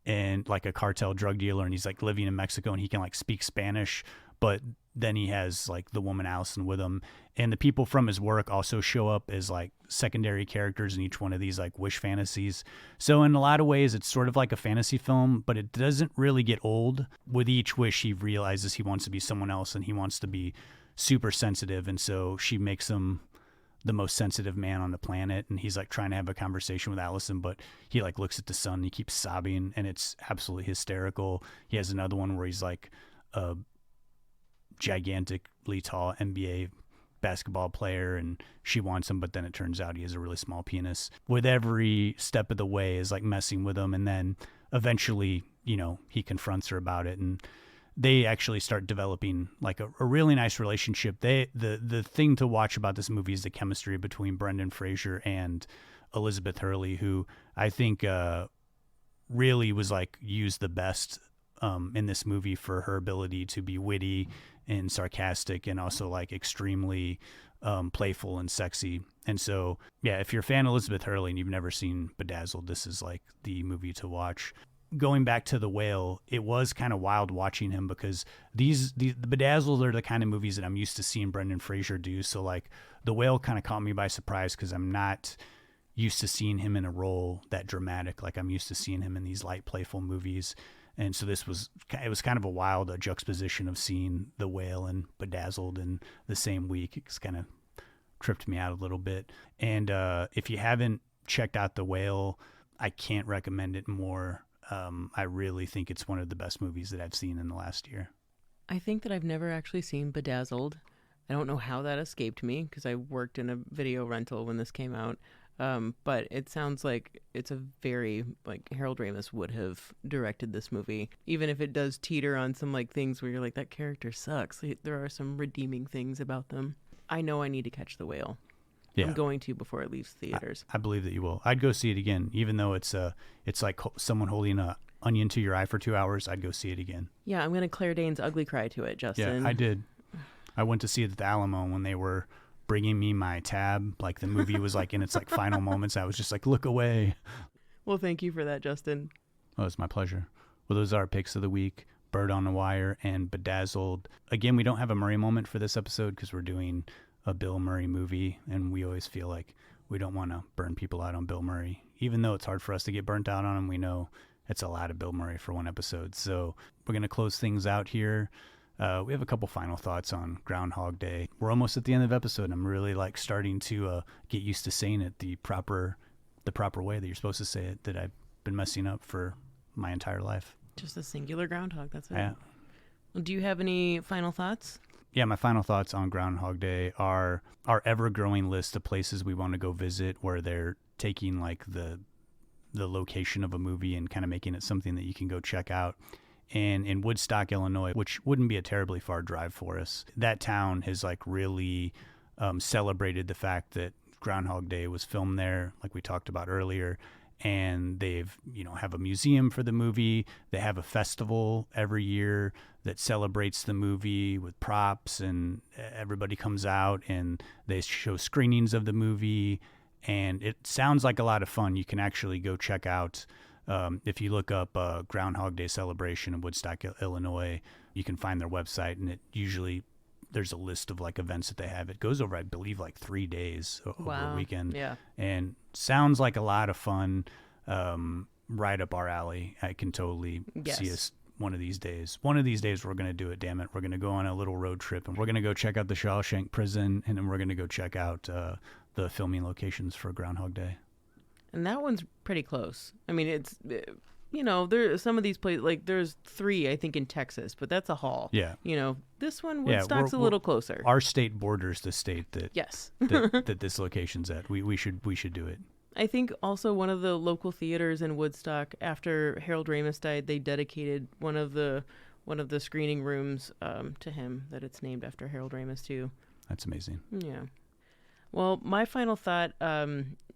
And like a cartel drug dealer, and he's like living in Mexico, and he can like speak Spanish, but then he has like the woman Allison with him. And the people from his work also show up as like secondary characters in each one of these like wish fantasies. So in a lot of ways, it's sort of like a fantasy film, but it doesn't really get old. With each wish, he realizes he wants to be someone else, and he wants to be super sensitive. And so she makes him the most sensitive man on the planet, and he's like trying to have a conversation with Allison, but he like looks at the sun and he keeps sobbing, and it's absolutely hysterical. He has another one where he's like a gigantically tall NBA basketball player, and she wants him, but then it turns out he has a really small penis. With every step of the way is like messing with him, and then eventually, you know, he confronts her about it, and they actually start developing like a really nice relationship. The thing to watch about this movie is the chemistry between Brendan Fraser and Elizabeth Hurley, who I think really was like used the best in this movie for her ability to be witty and sarcastic, and also like extremely playful and sexy. And so, yeah, if you're a fan of Elizabeth Hurley and you've never seen Bedazzled, this is like the movie to watch. Going back to The Whale, it was kind of wild watching him, because the Bedazzled are the kind of movies that I'm used to seeing Brendan Fraser do. So like The Whale kind of caught me by surprise, because I'm not used to seeing him in a role that dramatic. Like I'm used to seeing him in these light, playful movies. And so it was kind of a wild juxtaposition of seeing The Whale and Bedazzled in the same week. It's kind of tripped me out a little bit. And if you haven't checked out The Whale, I can't recommend it more. I really think it's one of the best movies that I've seen in the last year. I think that I've never actually seen Bedazzled. I don't know how that escaped me, because I worked in a video rental when this came out. But it sounds like it's a very, like, Harold Ramis would have directed this movie. Even if it does teeter on some, like, things where you're like, that character sucks. There are some redeeming things about them. I know I need to catch The Whale. Yeah. I'm going to before it leaves theaters. I believe that you will. I'd go see it again, even though it's like someone holding a onion to your eye for 2 hours. I'd go see it again. Yeah, I'm going to Claire Danes' ugly cry to it, Justin. Yeah, I did. I went to see it at the Alamo when they were bringing me my tab. Like the movie was like in its like final moments. I was just like, look away. Well, thank you for that, Justin. Oh, it's my pleasure. Well, those are our picks of the week: Bird on the Wire and Bedazzled. Again, we don't have a Murray moment for this episode because we're doing a Bill Murray movie, and we always feel like we don't want to burn people out on Bill Murray. Even though it's hard for us to get burnt out on him, we know it's a lot of Bill Murray for one episode. So we're going to close things out here. We have a couple final thoughts on Groundhog Day. We're almost at the end of the episode, and I'm really like starting to get used to saying it the proper way that you're supposed to say it, that I've been messing up for my entire life. Just a singular groundhog, that's it. Yeah. Well, do you have any final thoughts? Yeah, my final thoughts on Groundhog Day are our ever-growing list of places we want to go visit, where they're taking like the location of a movie and kind of making it something that you can go check out. And in Woodstock, Illinois, which wouldn't be a terribly far drive for us, that town has like really celebrated the fact that Groundhog Day was filmed there, like we talked about earlier. And they've, have a museum for the movie. They have a festival every year that celebrates the movie with props, and everybody comes out and they show screenings of the movie. And it sounds like a lot of fun. You can actually go check out, if you look up Groundhog Day celebration in Woodstock, Illinois, you can find their website, and it usually there's a list of like events that they have. It goes over, I believe, like 3 days over a weekend. Yeah. And sounds like a lot of fun. Right up our alley. I can totally see us one of these days. One of these days we're going to do it, damn it. We're going to go on a little road trip, and we're going to go check out the Shawshank prison, and then we're going to go check out the filming locations for Groundhog Day. And that one's pretty close. I mean, it's, there some of these places, like there's 3, I think, in Texas, but that's a haul. Yeah. This one, Woodstock's a little closer. Our state borders the state that yes that this location's at. We should do it. I think also one of the local theaters in Woodstock, after Harold Ramis died, they dedicated one of the screening rooms to him, that it's named after Harold Ramis too. That's amazing. Yeah. Well, my final thought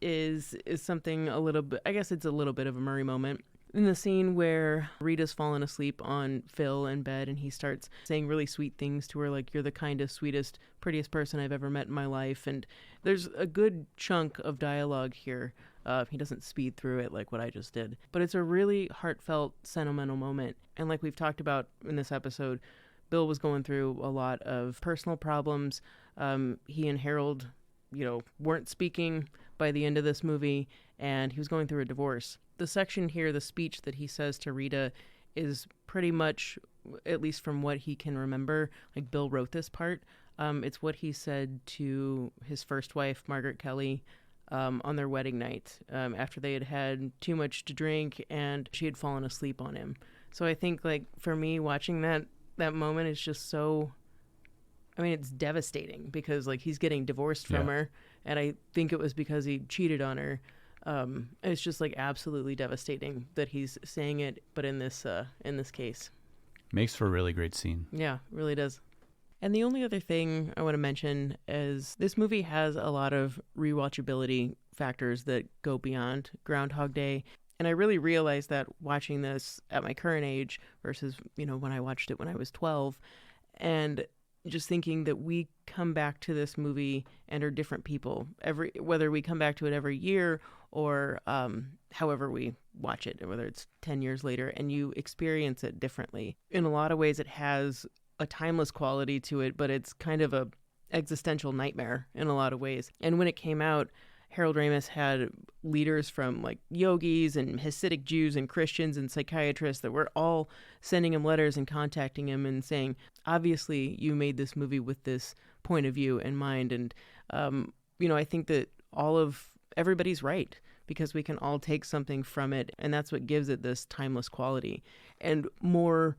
is something a little bit, I guess it's a little bit of a Murray moment. In the scene where Rita's fallen asleep on Phil in bed and he starts saying really sweet things to her, like, you're the kindest, sweetest, prettiest person I've ever met in my life. And there's a good chunk of dialogue here. He doesn't speed through it like what I just did. But it's a really heartfelt, sentimental moment. And like we've talked about in this episode, Bill was going through a lot of personal problems. He and Harold, weren't speaking by the end of this movie, and he was going through a divorce. The section here, the speech that he says to Rita, is pretty much, at least from what he can remember, like Bill wrote this part. It's what he said to his first wife, Margaret Kelly, on their wedding night, after they had had too much to drink and she had fallen asleep on him. So I think, like, for me, watching that moment is just so, I mean, it's devastating because, like, he's getting divorced from her, and I think it was because he cheated on her. It's just, like, absolutely devastating that he's saying it, but in this case. Makes for a really great scene. Yeah, it really does. And the only other thing I want to mention is this movie has a lot of rewatchability factors that go beyond Groundhog Day. And I really realized that watching this at my current age versus, when I watched it when I was 12. And just thinking that we come back to this movie and are different people, whether we come back to it every year or however we watch it, whether it's 10 years later, and you experience it differently. In a lot of ways, it has a timeless quality to it, but it's kind of a existential nightmare in a lot of ways. And when it came out, Harold Ramis had leaders from, like, yogis and Hasidic Jews and Christians and psychiatrists that were all sending him letters and contacting him and saying, obviously you made this movie with this point of view in mind. And, I think that everybody's right, because we can all take something from it, and that's what gives it this timeless quality. And more,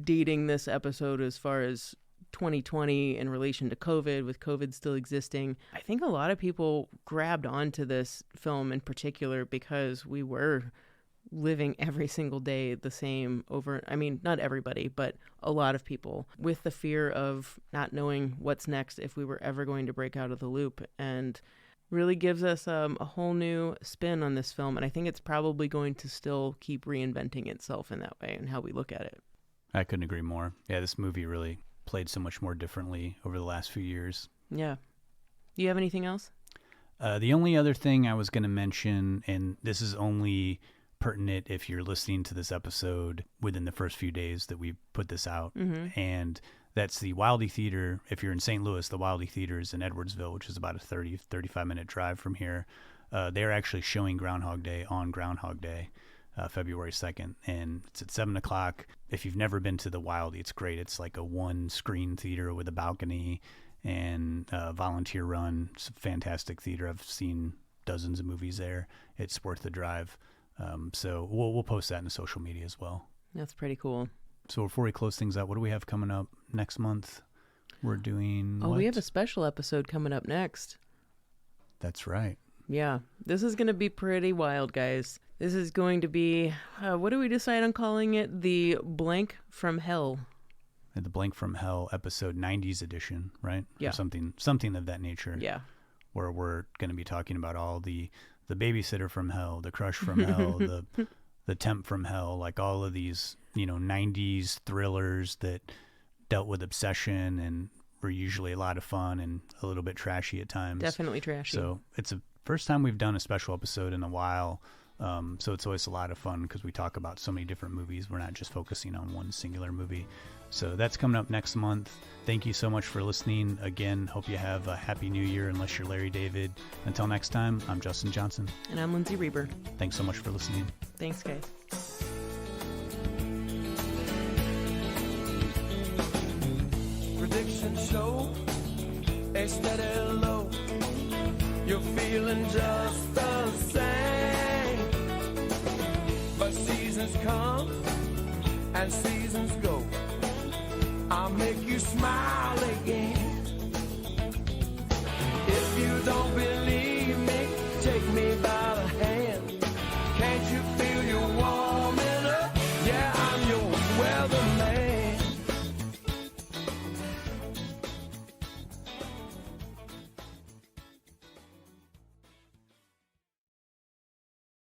dating this episode as far as 2020 in relation to COVID, with COVID still existing, I think a lot of people grabbed onto this film in particular because we were living every single day the same not everybody, but a lot of people, with the fear of not knowing what's next if we were ever going to break out of the loop, and really gives us a whole new spin on this film. And I think it's probably going to still keep reinventing itself in that way and how we look at it. I couldn't agree more. Yeah, this movie really played so much more differently over the last few years. Yeah. Do you have anything else? The only other thing I was going to mention, and this is only pertinent if you're listening to this episode within the first few days that we put this out, and that's the Wildey Theater. If you're in St. Louis, the Wildey Theater is in Edwardsville, which is about a 35-minute drive from here. They're actually showing Groundhog Day on Groundhog Day. February 2nd, and it's at 7 o'clock. If you've never been to the Wildey, it's great. It's like a one-screen theater with a balcony and volunteer run. It's a fantastic theater. I've seen dozens of movies there. It's worth the drive. So we'll post that in the social media as well. That's pretty cool. So before we close things out, what do we have coming up next month? We're doing we have a special episode coming up next. That's right. Yeah, this is going to be pretty wild, guys. This is going to be, what do we decide on calling it? The Blank from Hell. The Blank from Hell episode 90s edition, right? Yeah. Or something of that nature. Yeah. Where we're going to be talking about all the babysitter from hell, the crush from hell, the temp from hell, like all of these, 90s thrillers that dealt with obsession and were usually a lot of fun and a little bit trashy at times. Definitely trashy. So it's the first time we've done a special episode in a while. So it's always a lot of fun because we talk about so many different movies. We're not just focusing on one singular movie. So that's coming up next month. Thank you so much for listening. Again, hope you have a happy new year unless you're Larry David. Until next time, I'm Justin Johnson. And I'm Lindsay Reber. Thanks so much for listening. Thanks, guys. Predictions show a steady low. You're feeling just the same. But seasons come and seasons go. I'll make you smile